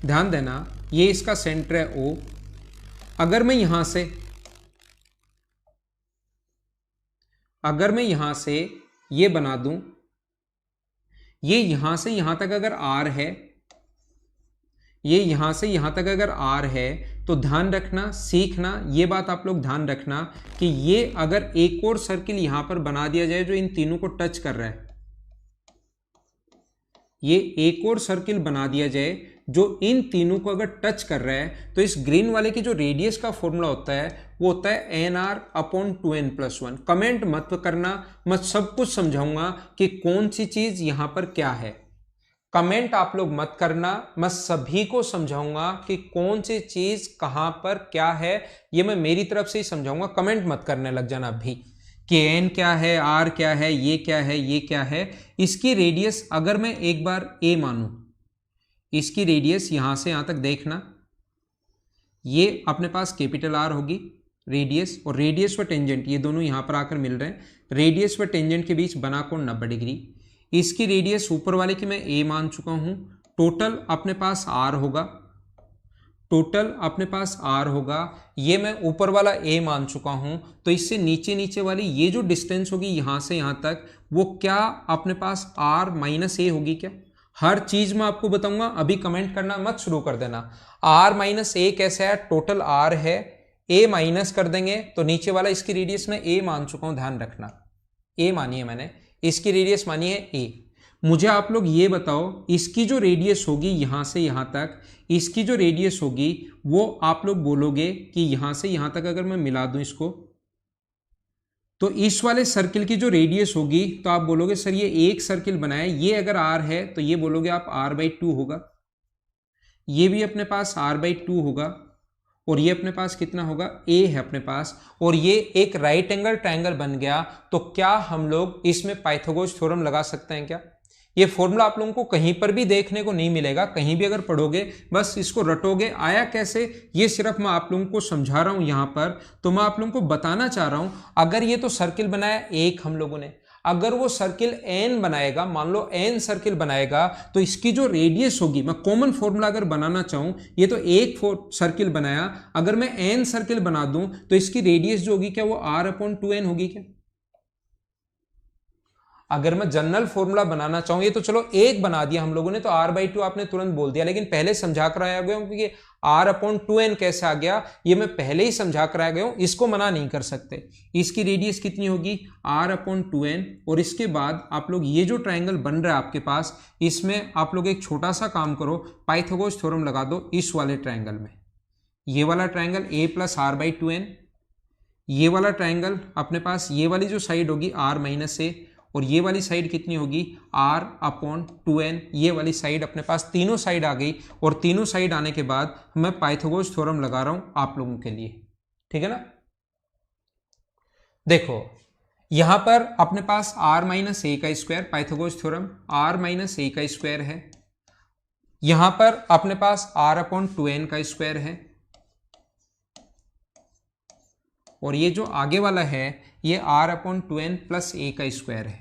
ध्यान देना। ये इसका सेंटर है O। अगर मैं यहां से ये बना दूं, ये यहां से यहां तक अगर R है, ये यहां से यहां तक अगर R है, तो ध्यान रखना, सीखना, ये बात आप लोग ध्यान रखना कि ये अगर एक और सर्किल यहां पर बना दिया जाए जो इन तीनों को टच कर रहा है, ये एक और सर्किल बना दिया जाए जो इन तीनों को अगर टच कर रहा है, तो इस ग्रीन वाले की जो रेडियस का फॉर्मूला होता है वो होता है nr/2n+1। कमेंट मत करना, मैं सब कुछ समझाऊंगा कि कौन सी चीज यहां पर क्या है। कमेंट आप लोग मत करना, मैं सभी को समझाऊंगा कि कौन सी चीज कहां पर क्या है, ये मैं मेरी तरफ से ही समझाऊंगा। कमेंट मत करने लग जाना अभी कि n क्या है, r क्या है, ये क्या है, ये क्या है। इसकी रेडियस अगर मैं एक बार a मानूं, इसकी रेडियस यहां से यहां तक देखना, ये अपने पास कैपिटल R होगी रेडियस, और रेडियस व टेंजेंट ये दोनों यहां पर आकर मिल रहे हैं। रेडियस व टेंजेंट के बीच बना कोण 90 डिग्री। इसकी रेडियस ऊपर वाले की मैं a मान चुका हूं। टोटल अपने पास R होगा, टोटल अपने पास R होगा, ये मैं ऊपर वाला a मान चुका हूं। तो इससे नीचे नीचे वाली ये जो डिस्टेंस होगी यहां से यहां तक, वो क्या अपने पास R-a होगी क्या? हर चीज मैं आपको बताऊंगा, अभी कमेंट करना मत शुरू कर देना। R-a कैसे है? टोटल R है, a माइनस कर देंगे तो नीचे वाला, इसकी रेडियस में a मान चुका हूं, ध्यान रखना, a मानी है मैंने, इसकी रेडियस मानी है a। मुझे आप लोग ये बताओ, इसकी जो रेडियस होगी यहां से यहां तक, इसकी जो रेडियस होगी वो आप लोग बोलोगे कि यहां से यहां तक अगर मैं मिला दूं इसको, तो इस वाले सर्किल की जो रेडियस होगी, तो आप बोलोगे सर ये एक सर्किल बनाया, ये अगर R है तो ये बोलोगे आप R/2 होगा, ये भी अपने पास R/2 होगा, और ये अपने पास कितना होगा, A है अपने पास, और ये एक राइट एंगल ट्रायंगल बन गया। तो क्या हम लोग इसमें पाइथागोरस थ्योरम लगा सकते हैं क्या? ये फॉर्मूला आप लोगों को कहीं पर भी देखने को नहीं मिलेगा, कहीं भी अगर पढ़ोगे बस इसको रटोगे। आया कैसे, ये सिर्फ मैं आप लोगों को समझा रहा हूं यहां पर, तो मैं आप लोगों को बताना चाह रहा हूं। अगर ये तो सर्किल बनाया एक हम लोगों ने, अगर वो सर्किल n बनाएगा, मान लो n सर्किल बनाएगा, तो इसकी जो रेडियस होगी, मैं कॉमन फॉर्मूला अगर बनाना चाहूं, ये तो एक सर्किल बनाया, अगर मैं n सर्किल बना दूं तो इसकी रेडियस जो होगी क्या, वो R/2n होगी क्या? अगर मैं जनरल फॉर्मूला बनाना चाहूं, ये तो चलो एक बना दिया हम लोगों ने, तो R/2 आपने तुरंत बोल दिया, लेकिन पहले समझा कर आया गया हूं कि R/2n कैसे आ गया, ये मैं पहले ही समझा कर आया गया हूं, इसको मना नहीं कर सकते। इसकी रेडियस कितनी होगी, R/2n, और इसके बाद आप लोग ये जो ट्राइंगल बन रहा है आपके पास, इसमें आप लोग एक छोटा सा काम करो, पाइथागोरस थ्योरम लगा दो इस वाले ट्राइंगल में। ये वाला ट्राइंगल a + R/2n, ये वाला ट्राइंगल अपने पास, ये वाली जो साइड होगी R - a, और ये वाली साइड कितनी होगी r/2n। ये वाली साइड अपने पास तीनों साइड आ गई, और तीनों साइड आने के बाद मैं पाइथागोरस थ्योरम लगा रहा हूं आप लोगों के लिए, ठीक है ना। देखो यहां पर अपने पास r-a का स्क्वायर, पाइथागोरस थ्योरम r-a का स्क्वायर है। यहां पर अपने पास r/2n का स्क्वायर है, और ये जो आगे वाला है ये r/2n प्लस a का स्क्वायर है।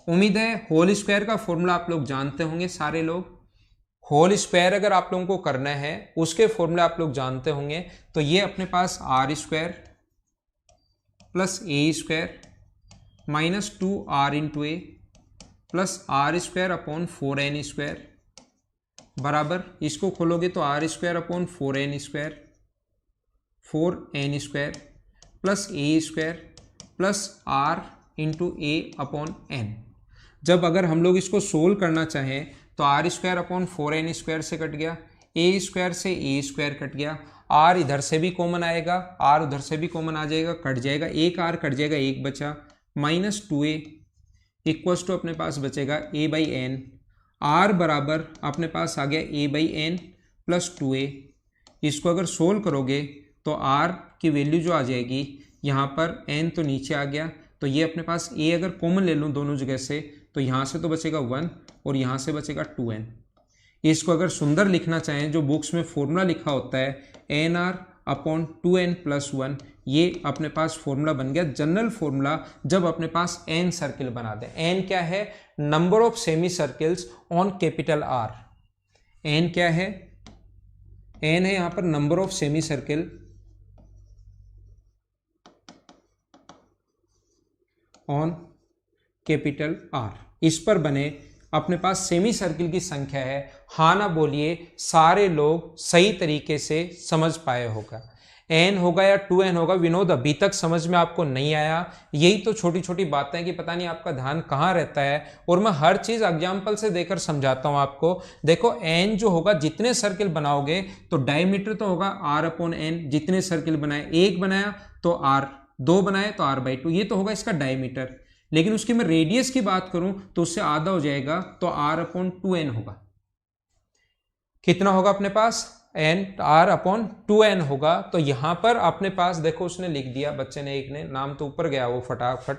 उम्मीद है होल स्क्वायर का फॉर्मूला आप लोग जानते होंगे सारे लोग। होल स्क्वायर अगर आप लोगों को करना है उसके फॉर्मूला आप लोग जानते होंगे। तो ये अपने पास r square plus a square minus 2r into A plus r square upon 4n square बराबर, इसको खोलोगे तो r square upon 4n square 4n square plus a square plus r into A upon n। जब अगर हम लोग इसको solve करना चाहें तो r square upon 4n square से कट गया, a स्क्वायर से a स्क्वायर कट गया, r इधर से भी कॉमन आएगा, r उधर से भी कॉमन आ जाएगा, कट जाएगा, एक r कट जाएगा, एक बचा, माइनस 2a इक्वल्स टू अपने पास बचेगा a बाई n। r बराबर अपने पास आ गया a by n plus 2a। इसको अगर सोल्व करोगे तो r की वैल्यू जो आ जाएगी यहाँ पर n तो नीचे आ गया, तो ये अपने पास a अगर कॉमन ले लूँ दोनों जगह से तो यहाँ से तो बचेगा 1 और यहाँ से बचेगा 2n। इसको अगर सुंदर लिखना चाहें जो बुक्स में फॉर्मूला लिखा होता है nr अपॉन 2n प्लस 1, ये अपने पास फॉर्मूला बन गया जनरल फॉर्मूला जब अपने पास n सर्किल बना दें। n क्या है? Number of semi circles on capital R। n क्या है? n है यहां पर number of semi circle on capital R। इस पर बने अपने पास सेमी सर्किल की संख्या है। हाँ ना बोलिए, सारे लोग सही तरीके से समझ पाए होगा। n होगा या 2n होगा, विनोद अभी तक समझ में आपको नहीं आया। यही तो छोटी छोटी बातें कि पता नहीं आपका ध्यान कहाँ रहता है, और मैं हर चीज एग्जाम्पल से देकर समझाता हूं आपको। देखो n जो होगा, जितने सर्किल बनाओगे तो डायमीटर तो होगा r/n। जितने सर्किल बनाए, एक बनाया तो r, दो बनाए तो r/2, ये तो होगा इसका डायमीटर। लेकिन उसकी मैं रेडियस की बात करूं तो उससे आधा हो जाएगा, तो r/2n होगा। कितना होगा अपने पास? r/2n होगा। तो यहां पर अपने पास देखो उसने लिख दिया, बच्चे ने, एक ने, नाम तो ऊपर गया वो फटाफट,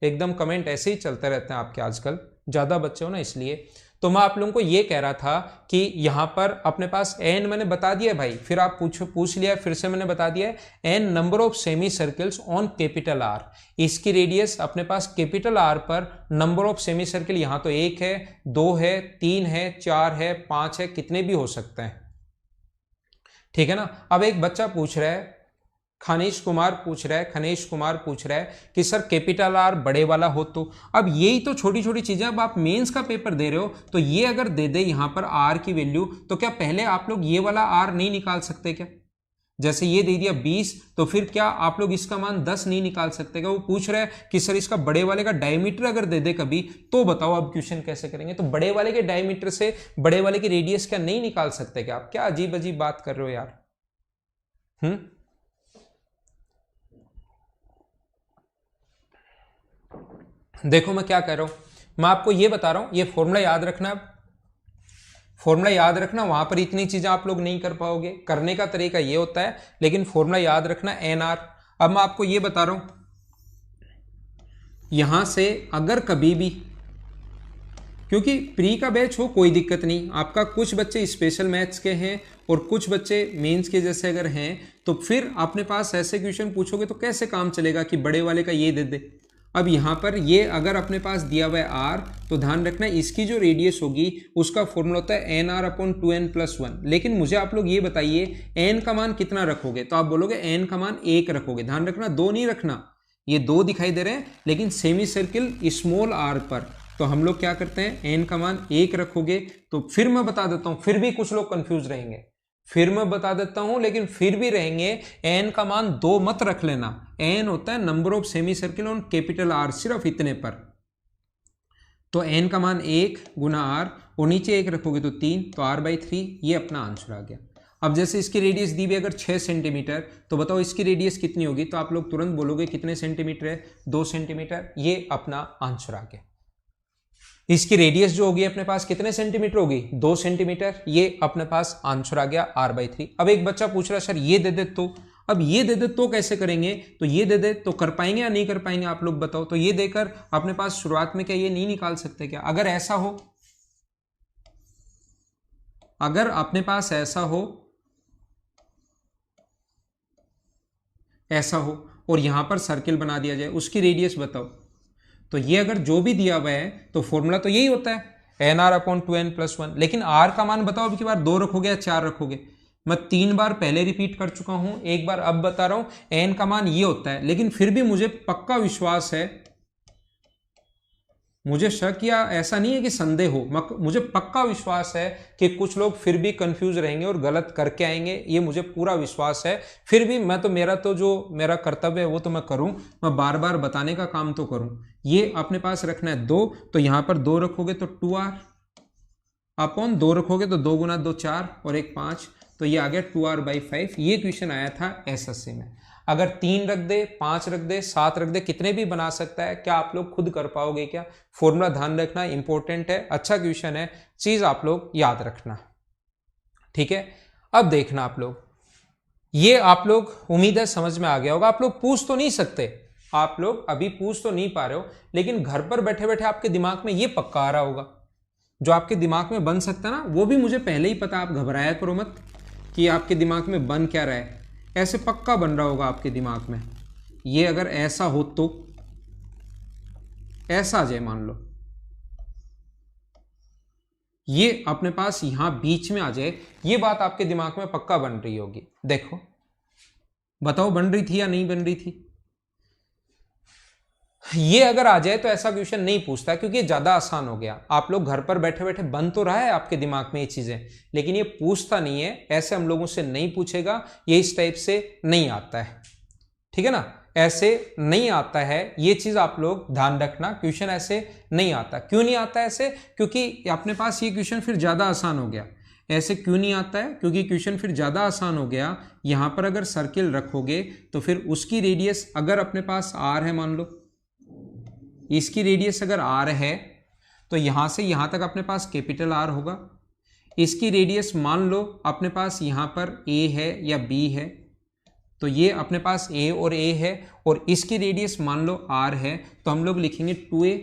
एकदम कमेंट ऐसे ही चलते रहते हैं आपके, आजकल ज्यादा बच्चे हो ना इसलिए। तो मैं आप लोगों को ये कह रहा था कि यहां पर अपने पास n मैंने बता दिया भाई, फिर आप पूछ लिया, फिर से मैंने बता दिया n number of semi circles on capital R। इसकी रेडियस अपने पास कैपिटल R पर नंबर ऑफ सेमी सर्किल, यहां तो 1 है, 2 है, 3 है, 4 है, 5 है, कितने भी हो सकते हैं, ठीक है ना। अब एक बच्चा पूछ रहा है, खनीश कुमार पूछ रहा है कि सर कैपिटल R बड़े वाला हो तो। अब यही तो छोटी छोटी चीजें, अब आप मेंस का पेपर दे रहे हो तो ये अगर दे दे यहां पर R की वैल्यू, तो क्या पहले आप लोग ये वाला R नहीं निकाल सकते क्या? जैसे ये दे दिया 20, तो फिर क्या आप लोग इसका मान 10 नहीं निकाल सकते क्या? वो पूछ रहा है कि सर इसका बड़े वाले का डायमीटर अगर दे दे कभी, तो बताओ अब क्वेश्चन कैसे करेंगे। तो बड़े वाले के डायमीटर से बड़े वाले की रेडियस क्या नहीं निकाल सकते क्या? आप क्या अजीब अजीब बात कर रहे हो यार। देखो मैं क्या कह रहा हूं, मैं आपको ये बता रहा हूं, ये फॉर्मूला याद रखना। फॉर्मूला याद रखना, वहां पर इतनी चीजें आप लोग नहीं कर पाओगे, करने का तरीका ये होता है, लेकिन फॉर्मूला याद रखना NR। अब मैं आपको ये बता रहा हूं, यहां से अगर कभी भी, क्योंकि प्री का बैच हो कोई दिक्कत नहीं, आपका कुछ बच्चे स्पेशल मैथ्स के हैं और कुछ बच्चे मेंस के जैसे अगर हैं, तो फिर अपने पास ऐसे क्वेश्चन पूछोगे तो कैसे काम चलेगा कि बड़े वाले का ये दे दे। अब यहाँ पर ये अगर अपने पास दिया हुआ है R, तो ध्यान रखना इसकी जो रेडियस होगी उसका फॉर्मूला होता है nr/2n प्लस 1। लेकिन मुझे आप लोग ये बताइए n का मान कितना रखोगे, तो आप बोलोगे n का मान 1 रखोगे। ध्यान रखना 2 नहीं रखना, ये 2 दिखाई दे रहे हैं लेकिन सेमी सर्किल स्मॉल r पर, तो हम लोग क्या करते हैं n का मान 1 रखोगे। तो फिर मैं बता देता हूं, फिर भी कुछ लोग कंफ्यूज रहेंगे, फिर मैं बता देता हूं, लेकिन फिर भी रहेंगे, n का मान 2 मत रख लेना। n होता है number of semi circle on capital R, सिर्फ इतने पर। तो n का मान 1 गुना R, और नीचे 1 रखोगे तो 3, तो R/3, ये अपना आंसर आ गया। अब जैसे इसकी रेडियस दी भी अगर 6 सेंटीमीटर, तो बताओ इसकी रेडियस कितनी होगी, तो आप लोग तुरंत बोलोगे कितने सेंटीमीटर है, 2 सेंटीमीटर। ये अपना आंसर आ गया। इसकी रेडियस जो होगी अपने पास कितने सेंटीमीटर होगी, 2 सेंटीमीटर। ये अपने पास आंसर आ गया r/3। अब एक बच्चा पूछ रहा है सर ये दे दे तो, अब ये दे दे तो कैसे करेंगे, तो ये दे दे तो कर पाएंगे या नहीं कर पाएंगे आप लोग बताओ। तो ये देकर अपने पास शुरुआत में क्या ये नहीं निकाल सकते क्या, अगर ऐसा हो, अगर अपने पास ऐसा हो, ऐसा हो और यहां पर सर्किल बना दिया जाए, उसकी रेडियस बताओ। तो ये अगर जो भी दिया हुआ है तो फॉर्मूला तो यही होता है nr/2n+1। लेकिन r का मान बताओ, अब की बार 2 रखोगे या 4 रखोगे। मैं 3 बार पहले रिपीट कर चुका हूं, एक बार अब बता रहा हूं, n का मान ये होता है। लेकिन फिर भी मुझे पक्का विश्वास है, मुझे शक या ऐसा नहीं है कि संदेह हो, मुझे पक्का विश्वास है कि कुछ लोग फिर भी कंफ्यूज रहेंगे और गलत करके आएंगे, ये मुझे पूरा विश्वास है। फिर भी मैं तो मेरा तो जो मेरा कर्तव्य है वो तो मैं करूं, मैं बार बार बताने का काम तो करूं। ये अपने पास रखना है 2, तो यहां पर 2 रखोगे तो 2r अपॉन 2 रखोगे तो 2 गुना 2 4 और 1 5, तो ये आ गया 2r/5। ये क्वेश्चन आया था एसएससी में। अगर 3 रख दे, 5 रख दे, 7 रख दे, कितने भी बना सकता है। क्या आप लोग खुद कर पाओगे क्या, फॉर्मूला ध्यान रखना इंपॉर्टेंट है, अच्छा क्वेश्चन है, चीज आप लोग याद रखना, ठीक है। अब देखना आप लोग, ये आप लोग उम्मीद है समझ में आ गया होगा। आप लोग पूछ तो नहीं सकते, आप लोग अभी पूछ तो नहीं पा रहे हो, लेकिन घर पर बैठे बैठे आपके दिमाग में ये पक्का आ रहा होगा। जो आपके दिमाग में बन सकता है ना, वो भी मुझे पहले ही पता, आप घबराया करो मत कि आपके दिमाग में बन क्या रहा है, ऐसे पक्का बन रहा होगा आपके दिमाग में। ये अगर ऐसा हो तो ऐसा आ जाए, मान लो ये अपने पास यहां बीच में आ जाए, ये बात आपके दिमाग में पक्का बन रही होगी। देखो बताओ बन रही थी या नहीं बन रही थी। ये अगर आ जाए तो ऐसा क्वेश्चन नहीं पूछता, क्योंकि ये ज्यादा आसान हो गया। आप लोग घर पर बैठे बैठे बन तो रहा है आपके दिमाग में ये चीजें, लेकिन ये पूछता नहीं है, ऐसे हम लोगों से नहीं पूछेगा, ये इस टाइप से नहीं आता है, ठीक है ना, ऐसे नहीं आता है। ये चीज आप लोग ध्यान रखना, क्वेश्चन ऐसे नहीं आता। क्यों नहीं आता ऐसे, क्योंकि अपने पास ये क्वेश्चन फिर ज्यादा आसान हो गया। ऐसे क्यों नहीं आता है, क्योंकि क्वेश्चन फिर ज्यादा आसान हो गया। यहां पर अगर सर्किल रखोगे तो फिर उसकी रेडियस अगर अपने पास r है, मान लो इसकी रेडियस अगर r है, तो यहां से यहां तक अपने पास कैपिटल R होगा। इसकी रेडियस मान लो अपने पास यहां पर a है या b है, तो ये अपने पास a और a है, और इसकी रेडियस मान लो r है, तो हम लोग लिखेंगे 2a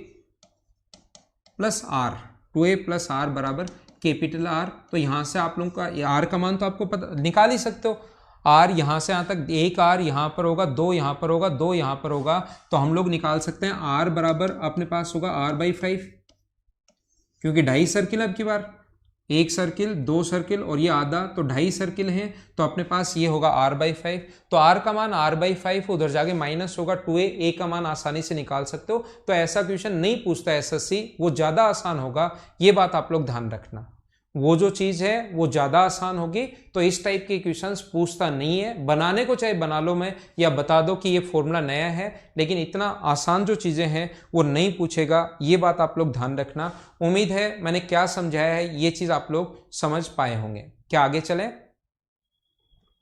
plus r, 2a plus r बराबर कैपिटल R। तो यहां से आप लोगों का r का मान तो आपको पता निकाल ही सकते हो। r यहां से यहां तक, एक r यहां पर होगा, 2 यहां पर होगा, 2 यहां पर होगा, तो हम लोग निकाल सकते हैं r बराबर अपने पास होगा r/5, क्योंकि 2.5 सर्किल अब की बार, 1 सर्किल, 2 सर्किल और ये आधा, तो 2.5 सर्किल हैं, तो अपने पास ये होगा r/5। तो r का मान r/5 उधर जाके माइनस होगा 2a, a का मान आसानी से निकाल सकते हो। तो ऐसा क्वेश्चन नहीं पूछता एसएससी, वो ज्यादा आसान होगा, ये बात आप लोग ध्यान रखना। वो जो चीज है वो ज्यादा आसान होगी, तो इस टाइप के क्वेश्चंस पूछता नहीं है। बनाने को चाहे बना लो मैं, या बता दो कि ये फॉर्मूला नया है, लेकिन इतना आसान जो चीजें हैं वो नहीं पूछेगा, ये बात आप लोग ध्यान रखना। उम्मीद है मैंने क्या समझाया है ये चीज आप लोग समझ पाए होंगे। क्या आगे चले,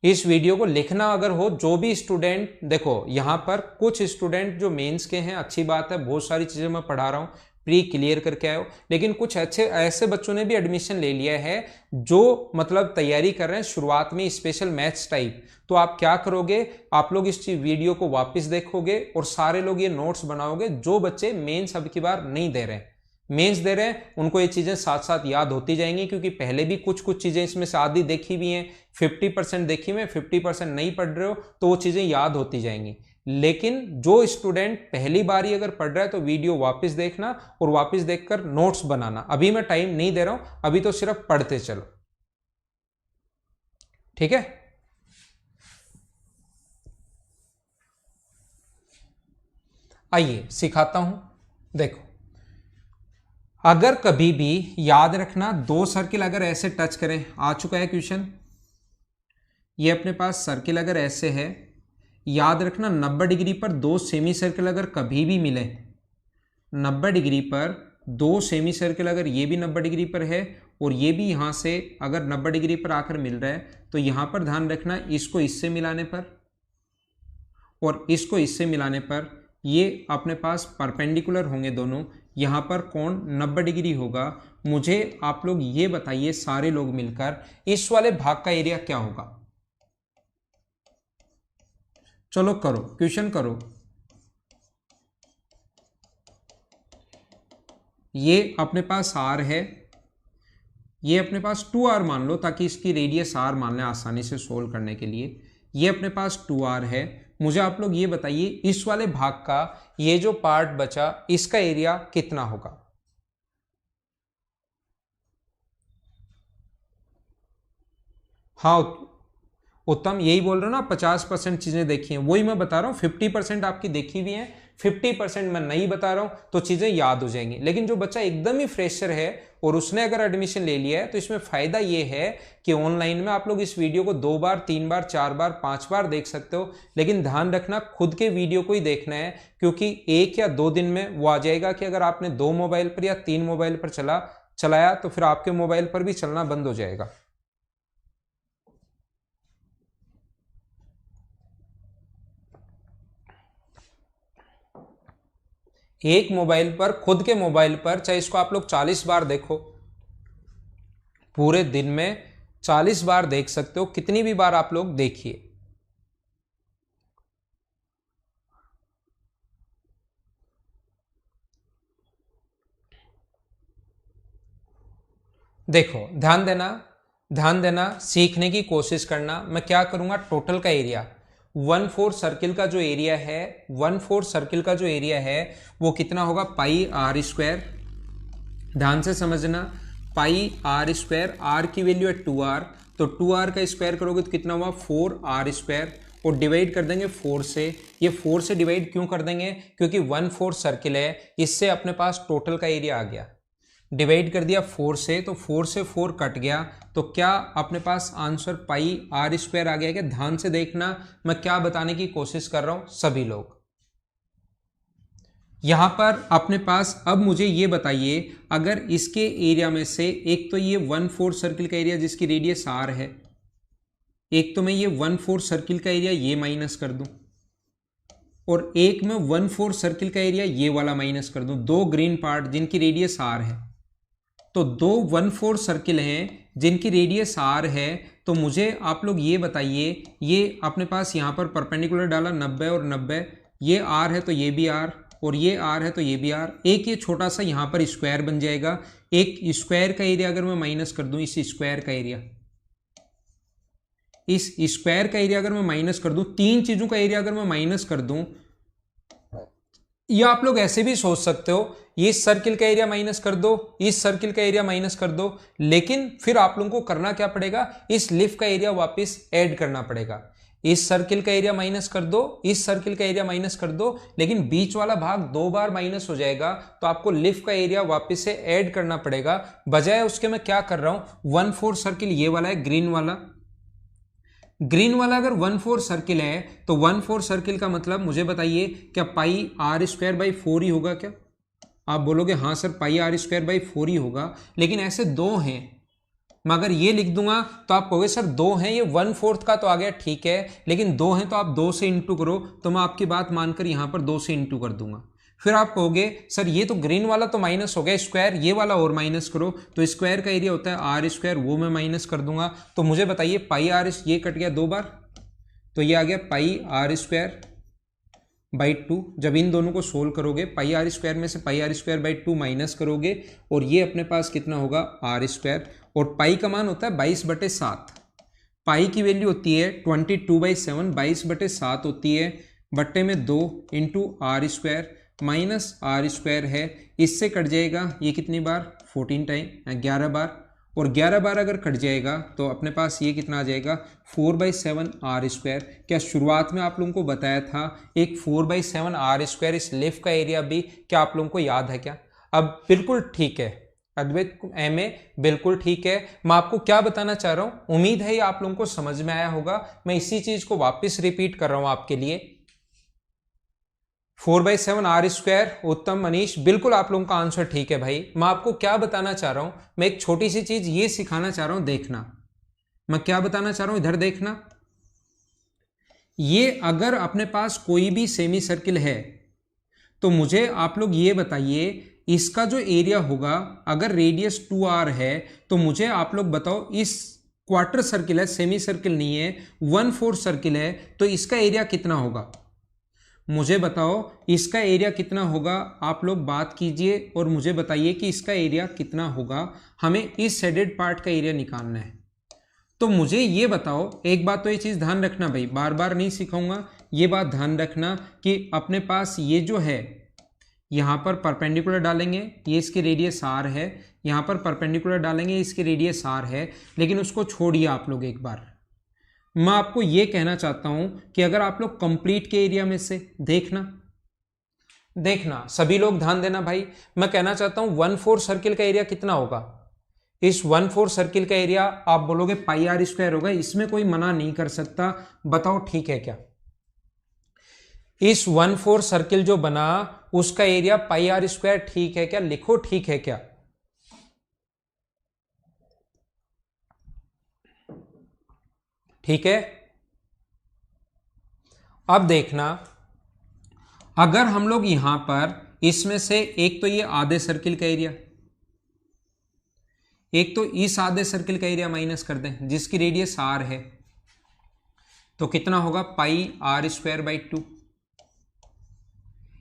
इस वीडियो को लिखना अगर हो, जो भी स्टूडेंट, देखो यहाँ पर कुछ स्टूडेंट जो मेंस के हैं, अच्छी बात है, बहुत सारी चीजें मैं पढ़ा रहा हूँ, प्री क्लियर करके आए हो, लेकिन कुछ अच्छे ऐसे बच्चों ने भी एडमिशन ले लिया है जो मतलब तैयारी कर रहे हैं शुरुआत में स्पेशल मैथ्स टाइप। तो आप क्या करोगे, आप लोग इस वीडियो को वापस देखोगे और सारे लोग ये नोट्स बनाओगे। जो बच्चे मेंस अब की बार नहीं दे रहे हैं, मेंस दे रहे हैं, उनको ये चीजें साथ साथ याद होती जाएंगी, क्योंकि पहले भी कुछ चीजें इसमें से आधी देखी भी हैं, 50% देखी में 50% नहीं पढ़ रहे हो, तो वो चीजें याद होती जाएंगी। लेकिन जो स्टूडेंट पहली बार ही अगर पढ़ रहा है तो वीडियो वापस देखना और वापस देखकर नोट्स बनाना। अभी मैं टाइम नहीं दे रहा हूं, अभी तो सिर्फ पढ़ते चलो, ठीक है। आइए सिखाता हूं, देखो अगर कभी भी याद रखना, 2 सर्किल अगर ऐसे टच करें, आ चुका है क्वेश्चन, ये अपने पास सर्किल अगर ऐसे है, याद रखना 90 डिग्री पर 2 सेमी सर्किल अगर कभी भी मिले, 90 डिग्री पर दो सेमी सर्किल अगर ये भी 90 डिग्री पर है और ये भी यहाँ से अगर 90 डिग्री पर आकर मिल रहा है, तो यहाँ पर ध्यान रखना इसको इससे मिलाने पर और इसको इससे मिलाने पर ये अपने पास परपेंडिकुलर होंगे दोनों, यहाँ पर कोण 90 डिग्री होगा। मुझे आप लोग ये बताइए सारे लोग मिलकर इस वाले भाग का एरिया क्या होगा। चलो करो, क्वेश्चन करो। ये अपने पास r है, ये अपने पास 2r मान लो ताकि इसकी रेडियस r मान लें आसानी से सोल्व करने के लिए। ये अपने पास 2r है। मुझे आप लोग ये बताइए इस वाले भाग का ये जो पार्ट बचा इसका एरिया कितना होगा। हाँ उत्तम, यही बोल रहा हूं ना, 50% चीजें देखी हैं, वही मैं बता रहा हूं। 50% आपकी देखी हुई है, 50% मैं नहीं बता रहा हूं तो चीजें याद हो जाएंगी। लेकिन जो बच्चा एकदम ही फ्रेशर है और उसने अगर एडमिशन ले लिया है तो इसमें फायदा ये है कि ऑनलाइन में आप लोग इस वीडियो को 2 बार 3 बार 4 बार 5 बार देख सकते हो। लेकिन ध्यान रखना खुद के वीडियो को ही देखना है, क्योंकि 1 या 2 दिन में वो आ जाएगा कि अगर आपने 2 मोबाइल पर या 3 मोबाइल पर चलाया तो फिर आपके मोबाइल पर भी चलना बंद हो जाएगा। एक मोबाइल पर, खुद के मोबाइल पर, चाहे इसको आप लोग 40 बार देखो, पूरे दिन में 40 बार देख सकते हो, कितनी भी बार आप लोग देखिए। देखो ध्यान देना, सीखने की कोशिश करना। मैं क्या करूंगा, टोटल का एरिया 1/4 सर्किल का जो एरिया है, 1/4 सर्किल का जो एरिया है वो कितना होगा, पाई आर स्क्वायर। ध्यान से समझना, पाई आर स्क्वायर, आर की वैल्यू है 2r, तो 2r का स्क्वायर करोगे तो कितना हुआ 4r स्क्वायर, और डिवाइड कर देंगे 4 से। ये 4 से डिवाइड क्यों कर देंगे, क्योंकि 1/4 सर्किल है, इससे अपने पास टोटल का एरिया आ गया। डिवाइड कर दिया 4 से, तो 4 से 4 कट गया, तो क्या अपने पास आंसर पाई आर स्क्वायर आ गया क्या। ध्यान से देखना मैं क्या बताने की कोशिश कर रहा हूं सभी लोग। यहां पर अपने पास अब मुझे ये बताइए, अगर इसके एरिया में से एक तो ये 1/4 सर्किल का एरिया जिसकी रेडियस r है, एक तो मैं ये 1/4 सर्किल का एरिया ये माइनस कर दूं, और एक मैं 1/4 सर्किल का एरिया ये वाला माइनस कर दूं, दो ग्रीन पार्ट जिनकी रेडियस r है। तो दो 1/4 सर्किल हैं जिनकी रेडियस r है, तो मुझे आप लोग ये बताइए, ये अपने पास यहाँ पर परपेंडिकुलर डाला 90 और 90, ये r है तो ये भी r, और ये r है तो ये भी r। एक ये छोटा सा यहाँ पर स्क्वायर बन जाएगा। एक स्क्वायर का एरिया अगर मैं माइनस कर दूं, इस स्क्वायर का एरिया, इस स्क्वायर का एरिया अगर मैं माइनस कर दूं, तीन चीजों का एरिया अगर मैं माइनस कर दूं, या आप लोग ऐसे भी सोच सकते हो, इस सर्किल का एरिया माइनस कर दो, इस सर्किल का एरिया माइनस कर दो, लेकिन फिर आप लोगों को करना क्या पड़ेगा, इस लीफ का एरिया वापस ऐड करना पड़ेगा। इस सर्किल का एरिया माइनस कर दो, इस सर्किल का एरिया माइनस कर दो, लेकिन बीच वाला भाग 2 बार माइनस हो जाएगा, तो आपको लीफ का एरिया वापस से ऐड करना पड़ेगा। बजाय उसके मैं क्या कर रहा हूं, 1/4 सर्किल ये वाला है, ग्रीन वाला अगर 1/4 सर्किल है तो 1/4 सर्किल का मतलब मुझे बताइए, क्या पाई आर स्क्वायर बाई 4 ही होगा क्या। आप बोलोगे हाँ sir pi r square by 4 ही होगा, लेकिन ऐसे दो हैं, मैं अगर ये लिख दूंगा तो आप कहोगे सर दो हैं, ये 1/4 का तो आ गया ठीक है, लेकिन दो हैं तो आप 2 से इंटू करो, तो मैं आपकी बात मानकर यहां पर 2 से इंटू कर दूंगा। फिर आप कहोगे सर ये तो ग्रीन वाला तो माइनस हो गया, स्क्वायर ये वाला और माइनस करो, तो स्क्वायर का एरिया होता है आर स्क्वायर, वो मैं माइनस कर दूंगा। तो मुझे बताइए पाई आर, ये कट गया 2 बार, तो ये आ गया पाई आर स्क्वायर बाई 2। जब इन दोनों को सोल्व करोगे, पाई आर स्क्वायर में से पाई आर स्क्वायर बाई 2 माइनस करोगे, और ये अपने पास कितना होगा आर स्क्वायर, और पाई का मान होता है 22/7। पाई की वैल्यू होती है 22/7, 22/7 होती है, बट्टे में 2 into r square minus r square है, इससे कट जाएगा ये कितनी बार 14 टाइम, 11 बार, और 11 बार अगर कट जाएगा तो अपने पास ये कितना आ जाएगा 4/7 आर स्क्वायर। क्या शुरुआत में आप लोगों को बताया था एक 4/7 आर स्क्वायर इस लीफ का एरिया भी, क्या आप लोगों को याद है क्या। अब बिल्कुल ठीक है अद्वैत MA, बिल्कुल ठीक है। मैं आपको क्या बताना चाह रहा हूं, उम्मीद है ये आप लोगों को समझ में आया होगा। मैं इसी चीज को वापस रिपीट कर रहा हूं आपके लिए। 4/7 आर स्क्वायर। उत्तम, मनीष, बिल्कुल आप लोगों का आंसर ठीक है भाई। मैं आपको क्या बताना चाह रहा हूं, मैं एक छोटी सी चीज ये सिखाना चाह रहा हूं, देखना मैं क्या बताना चाह रहा हूं, इधर देखना। ये अगर अपने पास कोई भी सेमी सर्किल है तो मुझे आप लोग ये बताइए, इसका जो एरिया होगा, अगर रेडियस 2r है तो मुझे आप लोग बताओ, इस क्वार्टर सर्किल है, सेमी सर्किल नहीं है, 1/4 सर्किल है, तो इसका एरिया कितना होगा? मुझे बताओ इसका एरिया कितना होगा। आप लोग बात कीजिए और मुझे बताइए कि इसका एरिया कितना होगा। हमें इस शेडेड पार्ट का एरिया निकालना है। तो मुझे ये बताओ, एक बात तो ये चीज ध्यान रखना भाई, बार बार नहीं सिखाऊंगा, ये बात ध्यान रखना कि अपने पास ये जो है यहां पर परपेंडिकुलर डालेंगे, ये इसकी रेडियस आर है, यहां पर परपेंडिकुलर डालेंगे, इसकी रेडियस आर है, लेकिन उसको छोड़िए आप लोग एक बार। मैं आपको ये कहना चाहता हूं कि अगर आप लोग कंप्लीट के एरिया में से देखना सभी लोग ध्यान देना भाई, मैं कहना चाहता हूं 1/4 सर्किल का एरिया कितना होगा। इस 1/4 सर्किल का एरिया आप बोलोगे पाई आर स्क्वायर होगा, इसमें कोई मना नहीं कर सकता। बताओ ठीक है क्या? इस 1/4 सर्किल जो बना उसका एरिया पाई आर स्क्वायर ठीक है क्या? लिखो ठीक है क्या? ठीक है। अब देखना, अगर हम लोग यहां पर इसमें से एक तो ये आधे सर्किल का एरिया, एक तो इस आधे सर्किल का एरिया माइनस कर दें जिसकी रेडियस आर है, तो कितना होगा? पाई आर स्क्वायर बाई 2।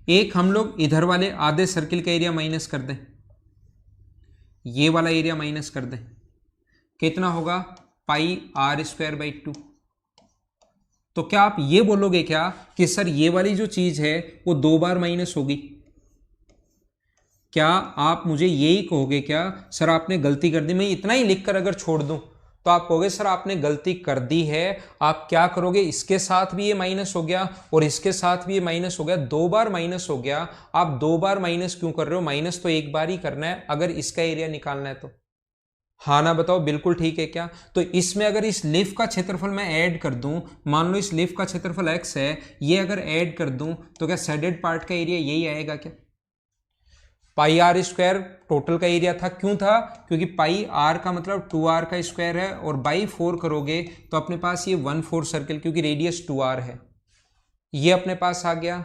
एक हम लोग इधर वाले आधे सर्किल का एरिया माइनस कर दें, ये वाला एरिया माइनस कर दें, कितना होगा? पाई आर स्क्वायर बाई 2। तो क्या आप ये बोलोगे क्या कि सर ये वाली जो चीज है वो 2 बार माइनस होगी? क्या आप मुझे यही कहोगे क्या सर आपने गलती कर दी? मैं इतना ही लिखकर अगर छोड़ दूं तो आप कहोगे सर आपने गलती कर दी है। आप क्या करोगे? इसके साथ भी ये माइनस हो गया और इसके साथ भी ये माइनस हो गया, 2 बार माइनस हो गया। आप 2 बार माइनस क्यों कर रहे हो? माइनस तो एक बार ही करना है अगर इसका एरिया निकालना है तो। हाँ ना बताओ, बिल्कुल ठीक है क्या? तो इसमें अगर इस लीफ का क्षेत्रफल मैं ऐड कर दूं, मान लो इस लीफ का क्षेत्रफल x है, ये अगर ऐड कर दूं तो क्या शेडेड पार्ट का एरिया यही आएगा क्या? पाई आर स्क्वायर टोटल का एरिया था, क्यों था? क्योंकि पाई आर का मतलब 2r का स्क्वायर है और बाई 4 करोगे तो अपने पास ये 1/4 सर्किल, क्योंकि रेडियस 2r है, ये अपने पास आ गया।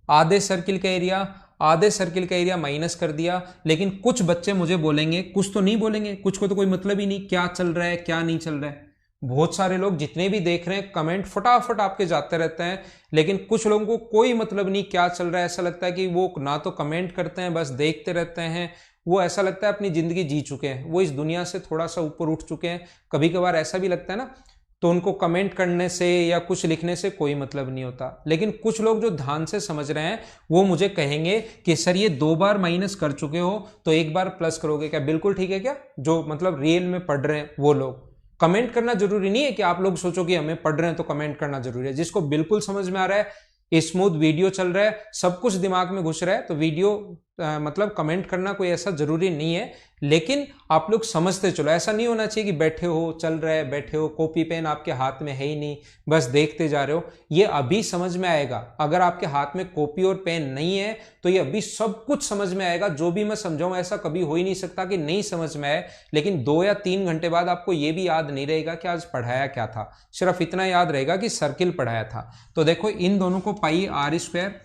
आधे सर्किल का एरिया, आधे सर्किल का एरिया माइनस कर दिया। लेकिन कुछ बच्चे मुझे बोलेंगे, कुछ तो नहीं बोलेंगे, कुछ को तो कोई मतलब ही नहीं क्या चल रहा है क्या नहीं चल रहा है। बहुत सारे लोग जितने भी देख रहे हैं कमेंट फटाफट आपके जाते रहते हैं, लेकिन कुछ लोगों को कोई मतलब नहीं क्या चल रहा है। ऐसा लगता है कि वो ना तो कमेंट करते हैं, बस देखते रहते हैं। वो ऐसा लगता है अपनी जिंदगी जी चुके हैं, वो इस दुनिया से थोड़ा सा ऊपर उठ चुके हैं। कभी कभार ऐसा भी लगता है ना, तो उनको कमेंट करने से या कुछ लिखने से कोई मतलब नहीं होता। लेकिन कुछ लोग जो ध्यान से समझ रहे हैं वो मुझे कहेंगे कि सर ये 2 बार माइनस कर चुके हो तो एक बार प्लस करोगे क्या? बिल्कुल ठीक है क्या? जो मतलब रियल में पढ़ रहे हैं वो लोग। कमेंट करना जरूरी नहीं है कि आप लोग सोचो कि हमें पढ़ रहे हैं तो कमेंट करना जरूरी है। जिसको बिल्कुल समझ में आ रहा है, स्मूथ वीडियो चल रहा है, सब कुछ दिमाग में घुस रहा है, तो वीडियो मतलब कमेंट करना कोई ऐसा जरूरी नहीं है। लेकिन आप लोग समझते चलो, ऐसा नहीं होना चाहिए कि बैठे हो चल रहा है, बैठे हो कॉपी पेन आपके हाथ में है ही नहीं बस देखते जा रहे हो। ये अभी समझ में आएगा। अगर आपके हाथ में कॉपी और पेन नहीं है तो ये अभी सब कुछ समझ में आएगा। जो भी मैं समझाऊं ऐसा कभी हो ही नहीं सकता कि नहीं समझ में आए। लेकिन 2 या 3 घंटे बाद आपको ये भी याद नहीं रहेगा कि आज पढ़ाया क्या था, सिर्फ इतना याद रहेगा कि सर्किल पढ़ाया था। तो देखो इन दोनों को पाई आर स्क्वायर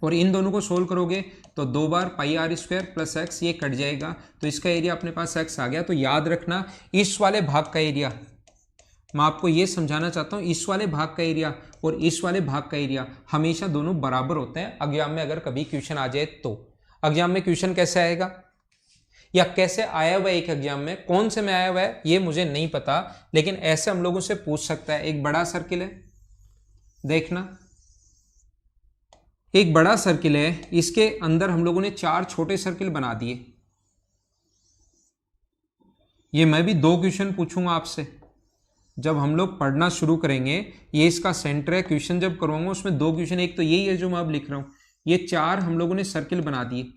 और इन दोनों को सोल्व करोगे तो 2 बार पाई आर स्क्वायर प्लस एक्स, ये कट जाएगा तो इसका एरिया अपने पास एक्स आ गया। तो याद रखना इस वाले भाग का एरिया, मैं आपको ये समझाना चाहता हूं, इस वाले भाग का एरिया और इस वाले भाग का एरिया हमेशा दोनों बराबर होते हैं। एग्जाम में अगर कभी क्वेश्चन आ जाए तो एग्जाम में क्वेश्चन कैसे आएगा या कैसे आया हुआ है, एक एग्जाम में कौन से में आया हुआ है ये मुझे नहीं पता, लेकिन ऐसे हम लोगों से पूछ सकता है। एक बड़ा सर्किल है, देखना एक बड़ा सर्किल है, इसके अंदर हम लोगों ने 4 छोटे सर्किल बना दिए। ये मैं भी 2 क्वेश्चन पूछूंगा आपसे जब हम लोग पढ़ना शुरू करेंगे। ये इसका सेंटर है, क्वेश्चन जब करवाऊंगा उसमें 2 क्वेश्चन, एक तो यही है जो मैं अब लिख रहा हूं। ये 4 हम लोगों ने सर्किल बना दिए,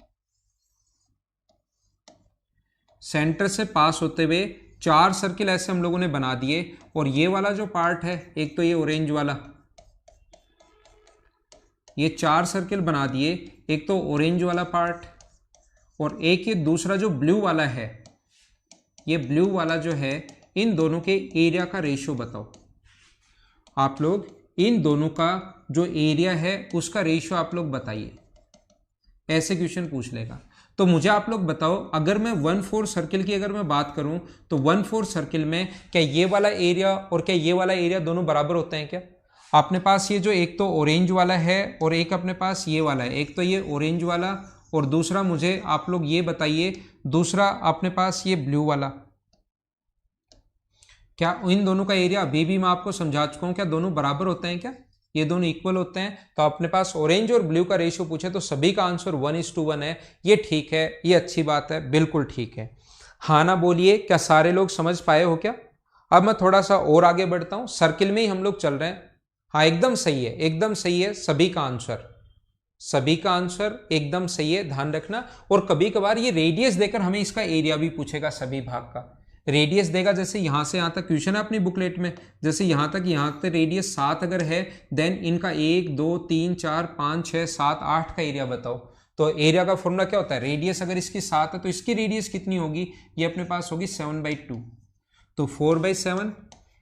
सेंटर से पास होते हुए 4 सर्किल ऐसे हम लोगों ने बना दिए। और ये वाला जो पार्ट है, एक तो ये ऑरेंज वाला, ये 4 सर्किल बना दिए, एक तो ऑरेंज वाला पार्ट और एक ये दूसरा जो ब्लू वाला है, ये ब्लू वाला जो है, इन दोनों के एरिया का रेशियो बताओ। आप लोग इन दोनों का जो एरिया है उसका रेशियो आप लोग बताइए, ऐसे क्वेश्चन पूछ लेगा। तो मुझे आप लोग बताओ, अगर मैं 1/4 सर्किल की अगर मैं बात करूं तो 1/4 सर्किल में क्या ये वाला एरिया और क्या ये वाला एरिया दोनों बराबर होते हैं क्या? अपने पास ये जो एक तो ऑरेंज वाला है और एक अपने पास ये वाला है, एक तो ये ऑरेंज वाला और दूसरा मुझे आप लोग ये बताइए दूसरा अपने पास ये ब्लू वाला, क्या इन दोनों का एरिया अभी भी मैं आपको समझा चुका हूं, क्या दोनों बराबर होते हैं क्या? ये दोनों इक्वल होते हैं। तो अपने पास ऑरेंज और ब्लू का रेशियो पूछे तो सभी का आंसर 1:1 है। ये ठीक है, ये अच्छी बात है, बिल्कुल ठीक है। हाँ ना बोलिए, क्या सारे लोग समझ पाए हो क्या? अब मैं थोड़ा सा और आगे बढ़ता हूं, सर्किल में ही हम लोग चल रहे हैं। हाँ एकदम सही है, एकदम सही है, सभी का आंसर एकदम सही है, ध्यान रखना। और कभी कभार ये रेडियस देकर हमें इसका एरिया भी पूछेगा, सभी भाग का रेडियस देगा। जैसे यहां से यहां तक क्वेश्चन है अपनी बुकलेट में, जैसे यहां तक रेडियस 7 अगर है, देन इनका 1 2 3 4 5 6 7 8 का एरिया बताओ। तो एरिया का फॉर्मूला क्या होता है? रेडियस अगर इसकी 7 है तो इसकी रेडियस कितनी होगी? ये अपने पास होगी 7/2। तो 4/7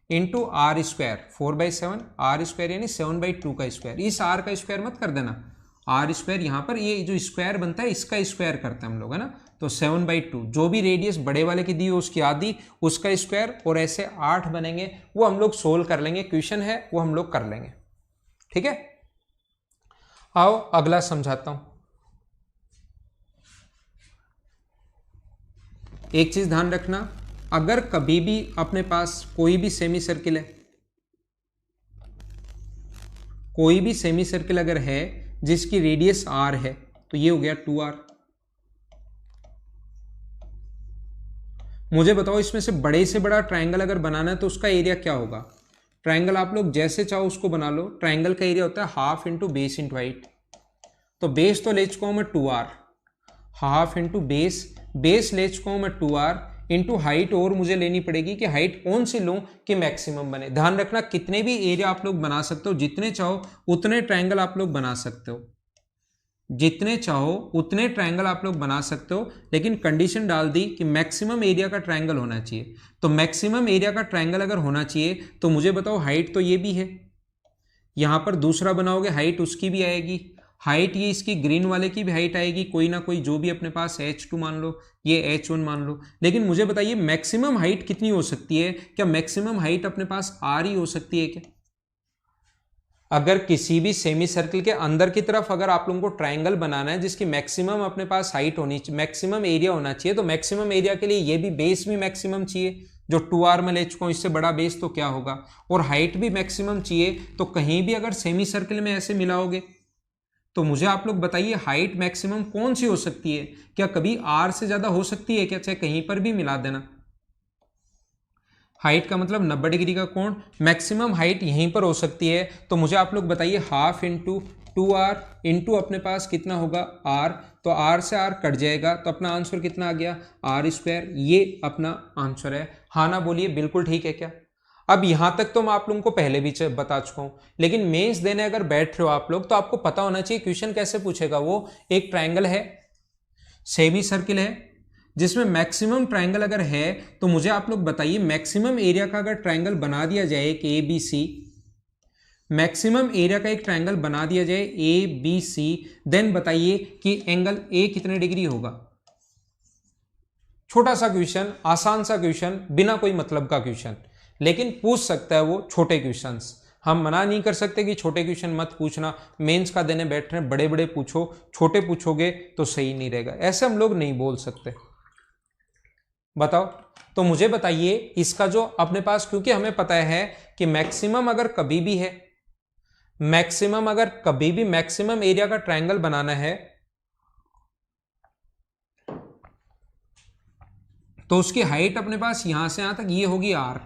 into r square, 4/7 r square यानी 7/2 का स्क्वायर। इस आर का स्क्वायर मत कर देना, आर स्क्वायर यहाँ पर ये जो स्क्वायर बनता है इसका स्क्वायर करते हैं हम लोग, है ना। तो 7/2 जो भी रेडियस बड़े वाले की दी हो उसकी आधी, उसका स्क्वायर, और ऐसे 8 बनेंगे, वो हम लोग सोल्व कर लेंगे, क्वेश्चन है वो हम लोग कर लेंगे, ठीक है। आओ अगला समझाता हूं। एक चीज ध्यान रखना, अगर कभी भी अपने पास कोई भी सेमी सर्किल है, कोई भी सेमी सर्किल अगर है जिसकी रेडियस r है, तो ये हो गया 2r। मुझे बताओ इसमें से बड़े से बड़ा ट्रायंगल अगर बनाना है तो उसका एरिया क्या होगा? ट्रायंगल आप लोग जैसे चाहो उसको बना लो, ट्रायंगल का एरिया होता है half into base into height. तो बेस तो ले चुका हूं मैं 2r, हाफ इंटू बेस ले चुका हूं मैं 2r इंटू हाइट, और मुझे लेनी पड़ेगी कि हाइट कौन सी लूं कि मैक्सिमम बने। ध्यान रखना कितने भी एरिया आप लोग बना सकते हो, जितने चाहो उतने ट्रायंगल आप लोग बना सकते हो, जितने चाहो उतने ट्रायंगल आप लोग बना सकते हो, लेकिन कंडीशन डाल दी कि मैक्सिमम एरिया का ट्रायंगल होना चाहिए। तो मैक्सिमम एरिया का ट्रायंगल अगर होना चाहिए तो मुझे बताओ हाइट तो ये भी है, यहां पर दूसरा बनाओगे हाइट उसकी भी आएगी, हाइट ये इसकी ग्रीन वाले की भी हाइट आएगी, कोई ना कोई जो भी अपने पास h2 मान लो, ये h1 मान लो। लेकिन मुझे बताइए मैक्सिमम हाइट कितनी हो सकती है? क्या मैक्सिमम हाइट अपने पास r ही हो सकती है क्या? अगर किसी भी सेमी सर्किल के अंदर की तरफ अगर आप लोगों को ट्रायंगल बनाना है जिसकी मैक्सिमम अपने पास हाइट होनी चाहिए, मैक्सिमम एरिया होना चाहिए, तो मैक्सिमम एरिया के लिए ये भी बेस भी मैक्सिमम चाहिए, जो 2r में ले चुका हूं, इससे बड़ा बेस तो क्या होगा, और हाइट भी मैक्सिमम चाहिए। तो कहीं भी अगर सेमी सर्किल में ऐसे मिलाओगे तो मुझे आप लोग बताइए हाइट मैक्सिमम कौन सी हो सकती है? क्या कभी r से ज्यादा हो सकती है क्या? चाहे कहीं पर भी मिला देना, हाइट का मतलब 90 डिग्री का कोण, मैक्सिमम हाइट यहीं पर हो सकती है। तो मुझे आप लोग बताइए हाफ इंटू 2r इंटू अपने पास कितना होगा r, तो r से r कट जाएगा, तो अपना आंसर कितना आ गया? r स्क्वायर, ये अपना आंसर है। हाँ ना बोलिए, बिल्कुल ठीक है क्या? अब यहां तक तो मैं आप लोगों को पहले भी बता चुका हूं, लेकिन मेंस देने अगर बैठ रहे हो आप लोग तो आपको पता होना चाहिए क्वेश्चन कैसे पूछेगा। वो एक ट्रायंगल है, सेमी सर्किल है, जिसमें मैक्सिमम ट्रायंगल अगर है तो मुझे आप लोग बताइए मैक्सिमम एरिया का अगर ट्रायंगल बना दिया जाए कि ABC, मैक्सिमम एरिया का एक ट्रायंगल बना दिया जाए ABC, देन बताइए कि एंगल A कितने डिग्री होगा? छोटा सा क्वेश्चन, आसान सा क्वेश्चन, बिना कोई मतलब का क्वेश्चन, लेकिन पूछ सकता है वो छोटे क्वेश्चंस। हम मना नहीं कर सकते कि छोटे क्वेश्चन मत पूछना, मेंस का देने बैठ रहे हैं बड़े बड़े पूछो, छोटे पूछोगे तो सही नहीं रहेगा, ऐसे हम लोग नहीं बोल सकते। बताओ, तो मुझे बताइए इसका जो अपने पास, क्योंकि हमें पता है कि मैक्सिमम अगर कभी भी है, मैक्सिमम अगर कभी भी मैक्सिमम एरिया का ट्रायंगल बनाना है तो उसकी हाइट अपने पास यहां से यहां तक ये होगी r,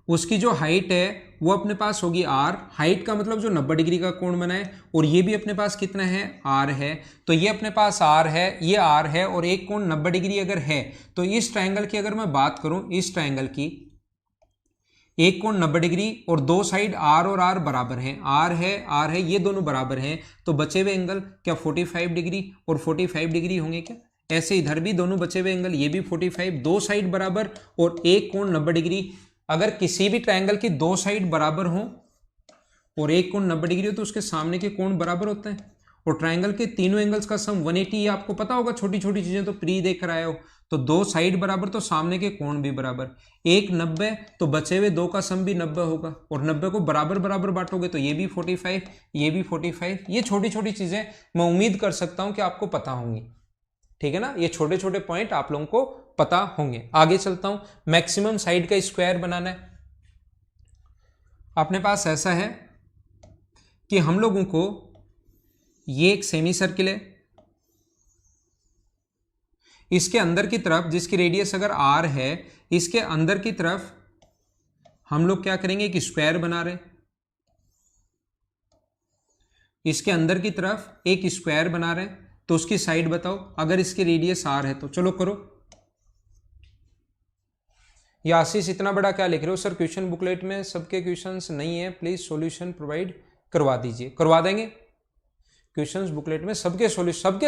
उसकी जो हाइट है वो अपने पास होगी r, हाइट का मतलब जो 90 डिग्री का कोण बनाए, और ये भी अपने पास कितना है? r है। तो ये अपने पास r है, ये r है, और एक कोण 90 डिग्री अगर है तो इस ट्रायंगल की अगर मैं बात करूं, इस ट्रायंगल की, एक कोण 90 डिग्री और दो साइड आर और आर बराबर हैं, आर है ये दोनों बराबर हैं, तो बचे हुए एंगल क्या 45 डिग्री और 45 डिग्री होंगे क्या? ऐसे इधर भी दोनों बचे हुए एंगल, ये भी 45, दो साइड बराबर और एक कोण 90 डिग्री। अगर किसी भी ट्रायंगल की दो साइड बराबर हो और एक कोण 90 डिग्री हो तो उसके सामने के कोण बराबर होते हैं। और ट्रायंगल के तीनों एंगल्स का सम 180, ये आपको पता होगा, छोटी छोटी चीजें तो प्री देख कर आए हो। तो दो साइड बराबर तो सामने के कोण भी बराबर, एक 90 तो बचे हुए दो का सम भी 90 होगा, और 90 को बराबर बराबर बांटोगे तो ये भी 45, ये भी 45। ये छोटी छोटी चीजें मैं उम्मीद कर सकता हूं कि आपको पता होंगी, ठीक है ना, ये छोटे छोटे पॉइंट आप लोगों को पता होंगे। आगे चलता हूं, मैक्सिमम साइड का स्क्वायर बनाना है। अपने पास ऐसा है कि हम लोगों को ये एक सेमी सर्किल है, इसके अंदर की तरफ जिसकी रेडियस अगर r है, इसके अंदर की तरफ हम लोग क्या करेंगे, एक स्क्वायर बना रहे हैं, इसके अंदर की तरफ एक स्क्वायर बना रहे हैं, तो उसकी साइड बताओ अगर इसकी रेडियस r है तो। चलो करो। या आशीष इतना बड़ा क्या लिख रहे हो सर, क्वेश्चन बुकलेट में सबके क्वेश्चंस नहीं है, प्लीज सॉल्यूशन प्रोवाइड करवा दीजिए। करवा देंगे, क्वेश्चंस बुकलेट में सबके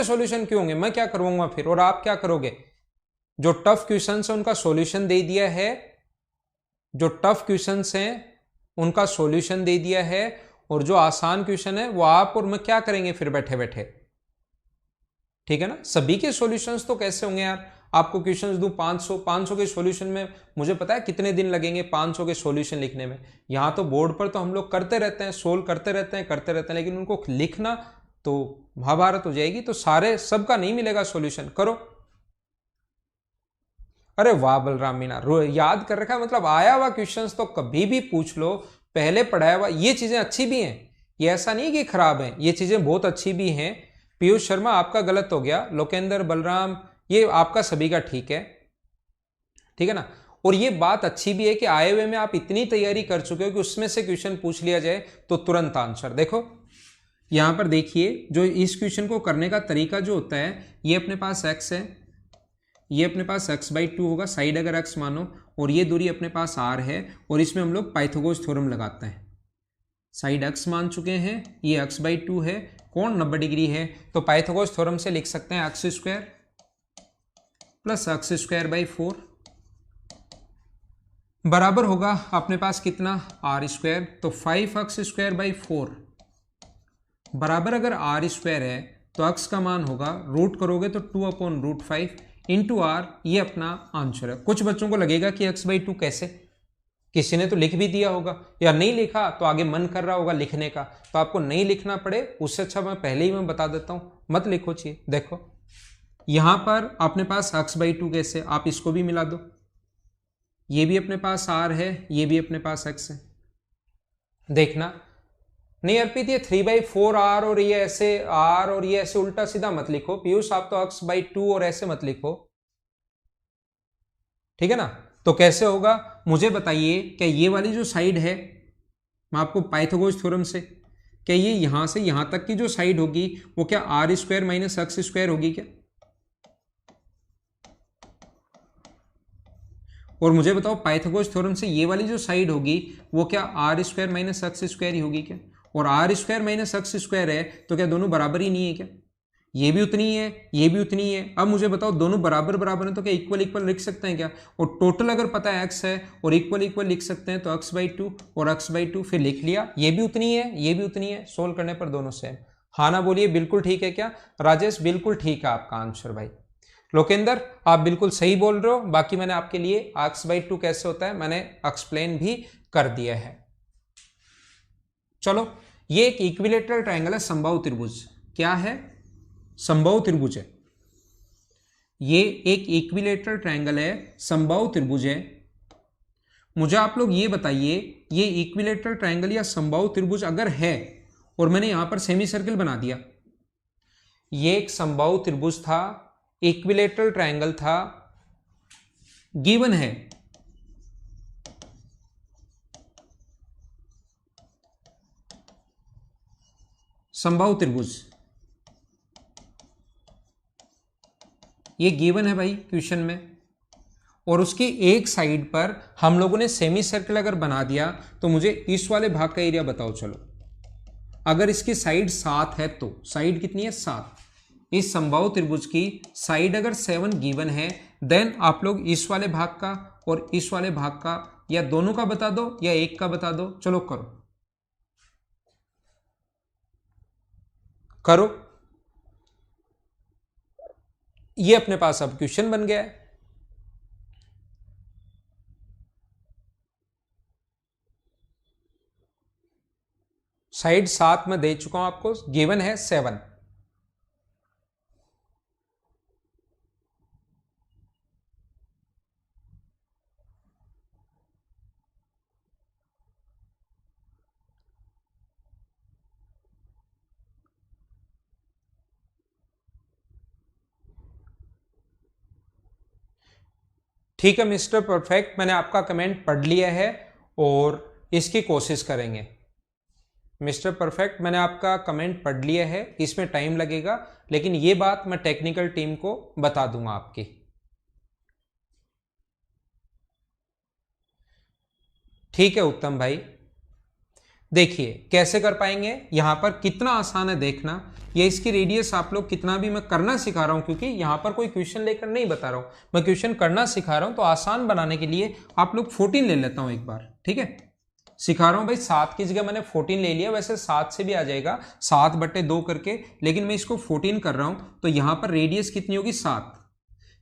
सॉल्यूशन क्यों होंगे, मैं क्या करवाऊंगा फिर, और आप क्या करोगे? जो टफ क्वेश्चंस है उनका सॉल्यूशन दे दिया है, जो टफ क्वेश्चंस हैं उनका सॉल्यूशन दे दिया है, और जो आसान क्वेश्चन है वो आप और मैं क्या करेंगे फिर बैठे बैठे, ठीक है ना। सभी के सॉल्यूशंस तो कैसे होंगे यार, आपको क्वेश्चंस दूं 500 के सॉल्यूशन में मुझे पता है कितने दिन लगेंगे 500 के सॉल्यूशन लिखने में। यहां तो बोर्ड पर तो हम लोग करते रहते हैं, सोल्व करते रहते हैं, लेकिन उनको लिखना तो महाभारत हो जाएगी, तो सारे सबका नहीं मिलेगा सॉल्यूशन। करो। अरे वाह बलराम मीना, याद कर रखा है, मतलब आया हुआ क्वेश्चंस तो कभी भी पूछ लो, पहले पढ़ाया हुआ। ये चीजें अच्छी भी हैं, ये ऐसा नहीं कि खराब हैं, ये चीजें बहुत अच्छी भी हैं। पीयूष शर्मा आपका गलत हो गया, लोकेंद्र बलराम ये आपका सभी का ठीक है, ठीक है ना। और ये बात अच्छी भी है कि आए हुए में आप इतनी तैयारी कर चुके हो कि उसमें से क्वेश्चन पूछ लिया जाए तो तुरंत आंसर। देखो यहां पर देखिए, जो इस क्वेश्चन को करने का तरीका जो होता है, ये अपने पास x है, ये अपने पास x/2 होगा, साइड अगर x मानो, और ये दूरी अपने पास r है, और इसमें हम लोग पाइथागोरस थ्योरम लगाते हैं। साइड x मान चुके हैं, ये x/2 है, कोण 90 डिग्री है, तो पाइथागोरस थ्योरम से लिख सकते हैं x² प्लस x²/4 बराबर होगा अपने पास कितना, r²। तो 5x²/4 बराबर अगर r² है तो x का मान होगा, रूट करोगे तो 2/√5 इंटू r, ये अपना आंसर है। कुछ बच्चों को लगेगा कि x/2 कैसे, किसी ने तो लिख भी दिया होगा, या नहीं लिखा तो आगे मन कर रहा होगा लिखने का, तो आपको नहीं लिखना पड़े उससे अच्छा मैं पहले ही मैं बता देता हूं, मत लिखो। चाहिए देखो यहां पर अपने पास x/2 कैसे, आप इसको भी मिला दो, ये भी अपने पास r है, ये भी अपने पास x है। देखना नहीं अर्पित, ये 3/4r और ये ऐसे r और ये ऐसे उल्टा सीधा मत लिखो। पीयूष आप तो x/2 और ऐसे मत लिखो, ठीक है ना। तो कैसे होगा मुझे बताइए, क्या ये वाली जो साइड है, मैं आपको पाइथागोरस थ्योरम से, क्या ये यहां से यहां तक की जो साइड होगी वो क्या r² - x² होगी क्या? और मुझे बताओ पाइथागोरस थ्योरम से ये वाली जो साइड होगी वो क्या r² - x² ही होगी क्या? और r² - x² है तो क्या दोनों बराबर ही नहीं है क्या? ये भी उतनी है, ये भी उतनी है। अब मुझे बताओ दोनों बराबर बराबर है तो क्या इक्वल इक्वल लिख सकते हैं क्या? और टोटल अगर पता है x है और इक्वल इक्वल लिख सकते हैं, तो x/2 और x/2 फिर लिख लिया, ये भी उतनी है, ये भी उतनी है, सोल्व करने पर दोनों सेम। हाँ ना बोलिए, बिल्कुल ठीक है क्या? राजेश बिल्कुल ठीक है आपका आंसर भाई। लोकेंद्र आप बिल्कुल सही बोल रहे हो, बाकी मैंने आपके लिए x/2 कैसे होता है मैंने एक्सप्लेन भी कर दिया है। चलो ये एक इक्विलेटरल ट्रायंगल है, समबाहु त्रिभुज। क्या है? समबाहु त्रिभुज है। ये एक इक्विलेटरल ट्रायंगल है, समबाहु त्रिभुज है। मुझे आप लोग ये बताइए, ये इक्विलेटरल ट्रायंगल या समबाहु त्रिभुज अगर है और मैंने यहां पर सेमी सर्किल बना दिया, ये एक समबाहु त्रिभुज था, इक्विलेटरल ट्रायंगल था, गिवन है समबाहु त्रिभुज, ये गिवन है भाई क्वेश्चन में, और उसकी एक साइड पर हम लोगों ने सेमी सर्कल अगर बना दिया तो मुझे इस वाले भाग का एरिया बताओ। चलो, अगर इसकी साइड 7 है तो साइड कितनी है? 7। इस समबाहु त्रिभुज की साइड अगर 7 गिवन है, देन आप लोग इस वाले भाग का और इस वाले भाग का या दोनों का बता दो या एक का बता दो। चलो करो करो, ये अपने पास अब क्वेश्चन बन गया है। साइड 7 में दे चुका हूं आपको, गिवन है 7। ठीक है मिस्टर परफेक्ट, मैंने आपका कमेंट पढ़ लिया है और इसकी कोशिश करेंगे। मिस्टर परफेक्ट, मैंने आपका कमेंट पढ़ लिया है, इसमें टाइम लगेगा लेकिन ये बात मैं टेक्निकल टीम को बता दूंगा आपकी। ठीक है उत्तम भाई, देखिए कैसे कर पाएंगे। यहां पर कितना आसान है देखना, ये इसकी रेडियस आप लोग कितना भी मैं करना सिखा रहा हूं, क्योंकि यहां पर कोई क्वेश्चन लेकर नहीं बता रहा हूं, मैं क्वेश्चन करना सिखा रहा हूं, तो आसान बनाने के लिए आप लोग 14 ले लेता हूं एक बार। ठीक है, सिखा रहा हूं भाई, 7 की जगह मैंने 14 ले लिया, वैसे 7 से भी आ जाएगा 7/2 करके, लेकिन मैं इसको 14 कर रहा हूं, तो यहां पर रेडियस कितनी होगी? 7।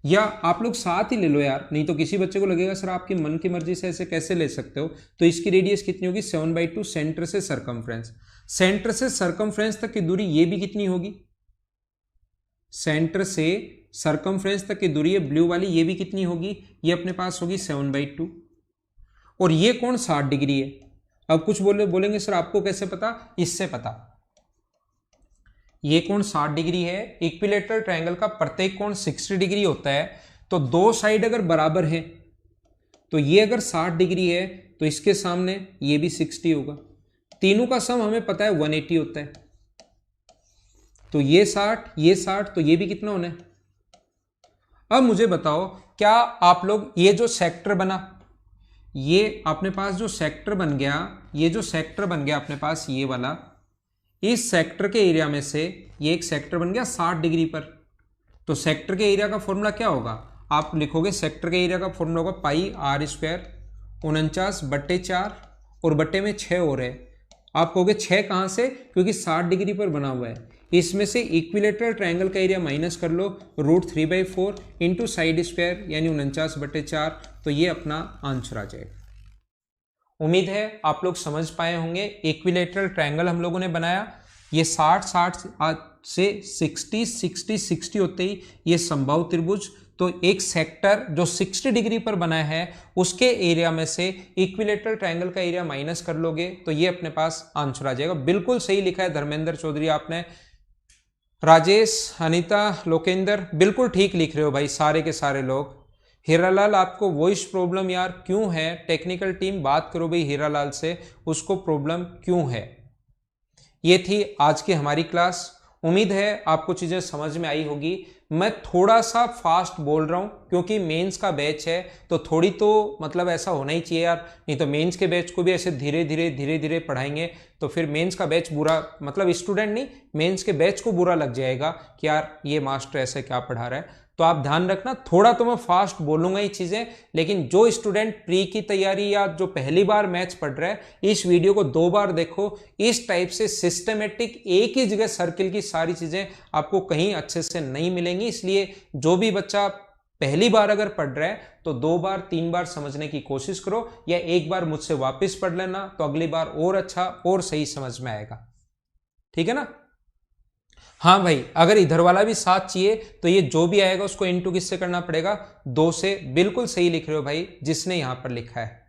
या आप लोग 7 ही ले लो यार, नहीं तो किसी बच्चे को लगेगा सर आपकी मन की मर्जी से ऐसे कैसे ले सकते हो। तो इसकी रेडियस कितनी होगी? 7/2 सेंटर से सरकमफ्रेंस। सेंटर से सरकमफ्रेंस तक की दूरी ये भी कितनी होगी? सेंटर से सरकमफ्रेंस तक की दूरी है ब्लू वाली, ये भी कितनी होगी? ये अपने पास होगी 7/2। और ये कोण 60 डिग्री है। अब कुछ बोलेंगे सर आपको कैसे पता? इससे पता, ये कोण 60 डिग्री है। इक्विलेटरल ट्रायंगल का प्रत्येक कोण 60 डिग्री होता है, तो दो साइड अगर बराबर है तो ये अगर 60 डिग्री है तो इसके सामने ये भी 60 होगा। तीनों का सम हमें पता है 180 होता है, तो ये 60 तो ये भी कितना होना है? अब मुझे बताओ, क्या आप लोग ये जो सेक्टर बना, ये अपने पास जो सेक्टर बन गया, ये जो सेक्टर बन गया अपने पास ये वाला, इस सेक्टर के एरिया में से ये एक सेक्टर बन गया 60 डिग्री पर, तो सेक्टर के एरिया का फॉर्मूला क्या होगा? आप लिखोगे सेक्टर के एरिया का फॉर्मूला होगा पाई आर स्क्वायर 49/4 और बट्टे में 6 और है। आप कहोगे 6 कहाँ से? क्योंकि 60 डिग्री पर बना हुआ है। इसमें से इक्विलेटरल ट्रायंगल का एरिया माइनस कर लो, √3/4 इंटू साइड स्क्वायर यानी 49/4, तो ये अपना आंसर आ जाएगा। उम्मीद है आप लोग समझ पाए होंगे। इक्विलेटरल ट्रायंगल हम लोगों ने बनाया, ये 60 से 60 होते ही ये समबाहु त्रिभुज, तो एक सेक्टर जो 60 डिग्री पर बना है उसके एरिया में से इक्विलेटरल ट्रायंगल का एरिया माइनस कर लोगे तो ये अपने पास आंसर आ जाएगा। बिल्कुल सही लिखा है धर्मेंद्र चौधरी आपने, राजेश, अनीता, लोकेंद्र, बिल्कुल ठीक लिख रहे हो भाई सारे के सारे लोग। हीरालाल आपको वॉइस प्रॉब्लम यार क्यों है? टेक्निकल टीम बात करो भाई हीरालाल से, उसको प्रॉब्लम क्यों है। ये थी आज की हमारी क्लास, उम्मीद है आपको चीजें समझ में आई होगी। मैं थोड़ा सा फास्ट बोल रहा हूं क्योंकि मेंस का बैच है, तो थोड़ी तो मतलब ऐसा होना ही चाहिए यार, नहीं तो मेंस के बैच को भी ऐसे धीरे धीरे पढ़ाएंगे तो फिर मेंस का बैच बुरा, मतलब स्टूडेंट नहीं मेंस के बैच को बुरा लग जाएगा कि यार ये मास्टर ऐसे क्या पढ़ा रहा है। तो आप ध्यान रखना, थोड़ा तो मैं फास्ट बोलूंगा ही चीजें, लेकिन जो स्टूडेंट प्री की तैयारी या जो पहली बार मैथ्स पढ़ रहा है इस वीडियो को 2 बार देखो। इस टाइप से सिस्टमेटिक एक ही जगह सर्किल की सारी चीजें आपको कहीं अच्छे से नहीं मिलेंगी, इसलिए जो भी बच्चा पहली बार अगर पढ़ रहा है तो 2 बार 3 बार समझने की कोशिश करो, या एक बार मुझसे वापस पढ़ लेना तो अगली बार और अच्छा और सही समझ में आएगा। ठीक है ना? हाँ भाई, अगर इधर वाला भी 7 चाहिए तो ये जो भी आएगा उसको इंटू किससे करना पड़ेगा? 2 से। बिल्कुल सही लिख रहे हो भाई जिसने यहां पर लिखा है।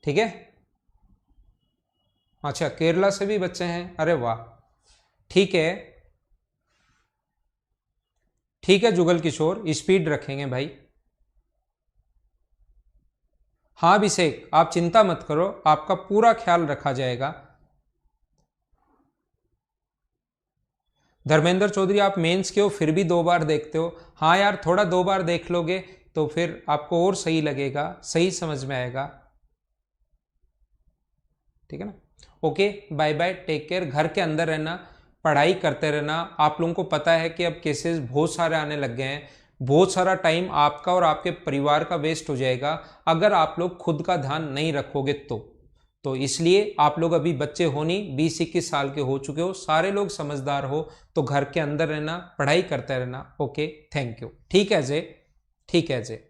ठीक है, अच्छा केरला से भी बच्चे हैं, अरे वाह, ठीक है ठीक है जुगल किशोर, स्पीड रखेंगे भाई। हाँ अभिषेक, आप चिंता मत करो, आपका पूरा ख्याल रखा जाएगा। धर्मेंद्र चौधरी, आप मेंस के हो फिर भी 2 बार देखते हो। हाँ यार, थोड़ा 2 बार देख लोगे तो फिर आपको और सही लगेगा, सही समझ में आएगा। ठीक है ना। Okay, bye bye, take care. घर के अंदर रहना, पढ़ाई करते रहना। आप लोगों को पता है कि अब केसेस बहुत सारे आने लग गए हैं, बहुत सारा टाइम आपका और आपके परिवार का वेस्ट हो जाएगा अगर आप लोग खुद का ध्यान नहीं रखोगे तो इसलिए आप लोग अभी बच्चे हो नहीं, 20-21 साल के हो चुके हो, सारे लोग समझदार हो, तो घर के अंदर रहना, पढ़ाई करते रहना। Okay, thank you. ठीक है अजय, ठीक है अजय।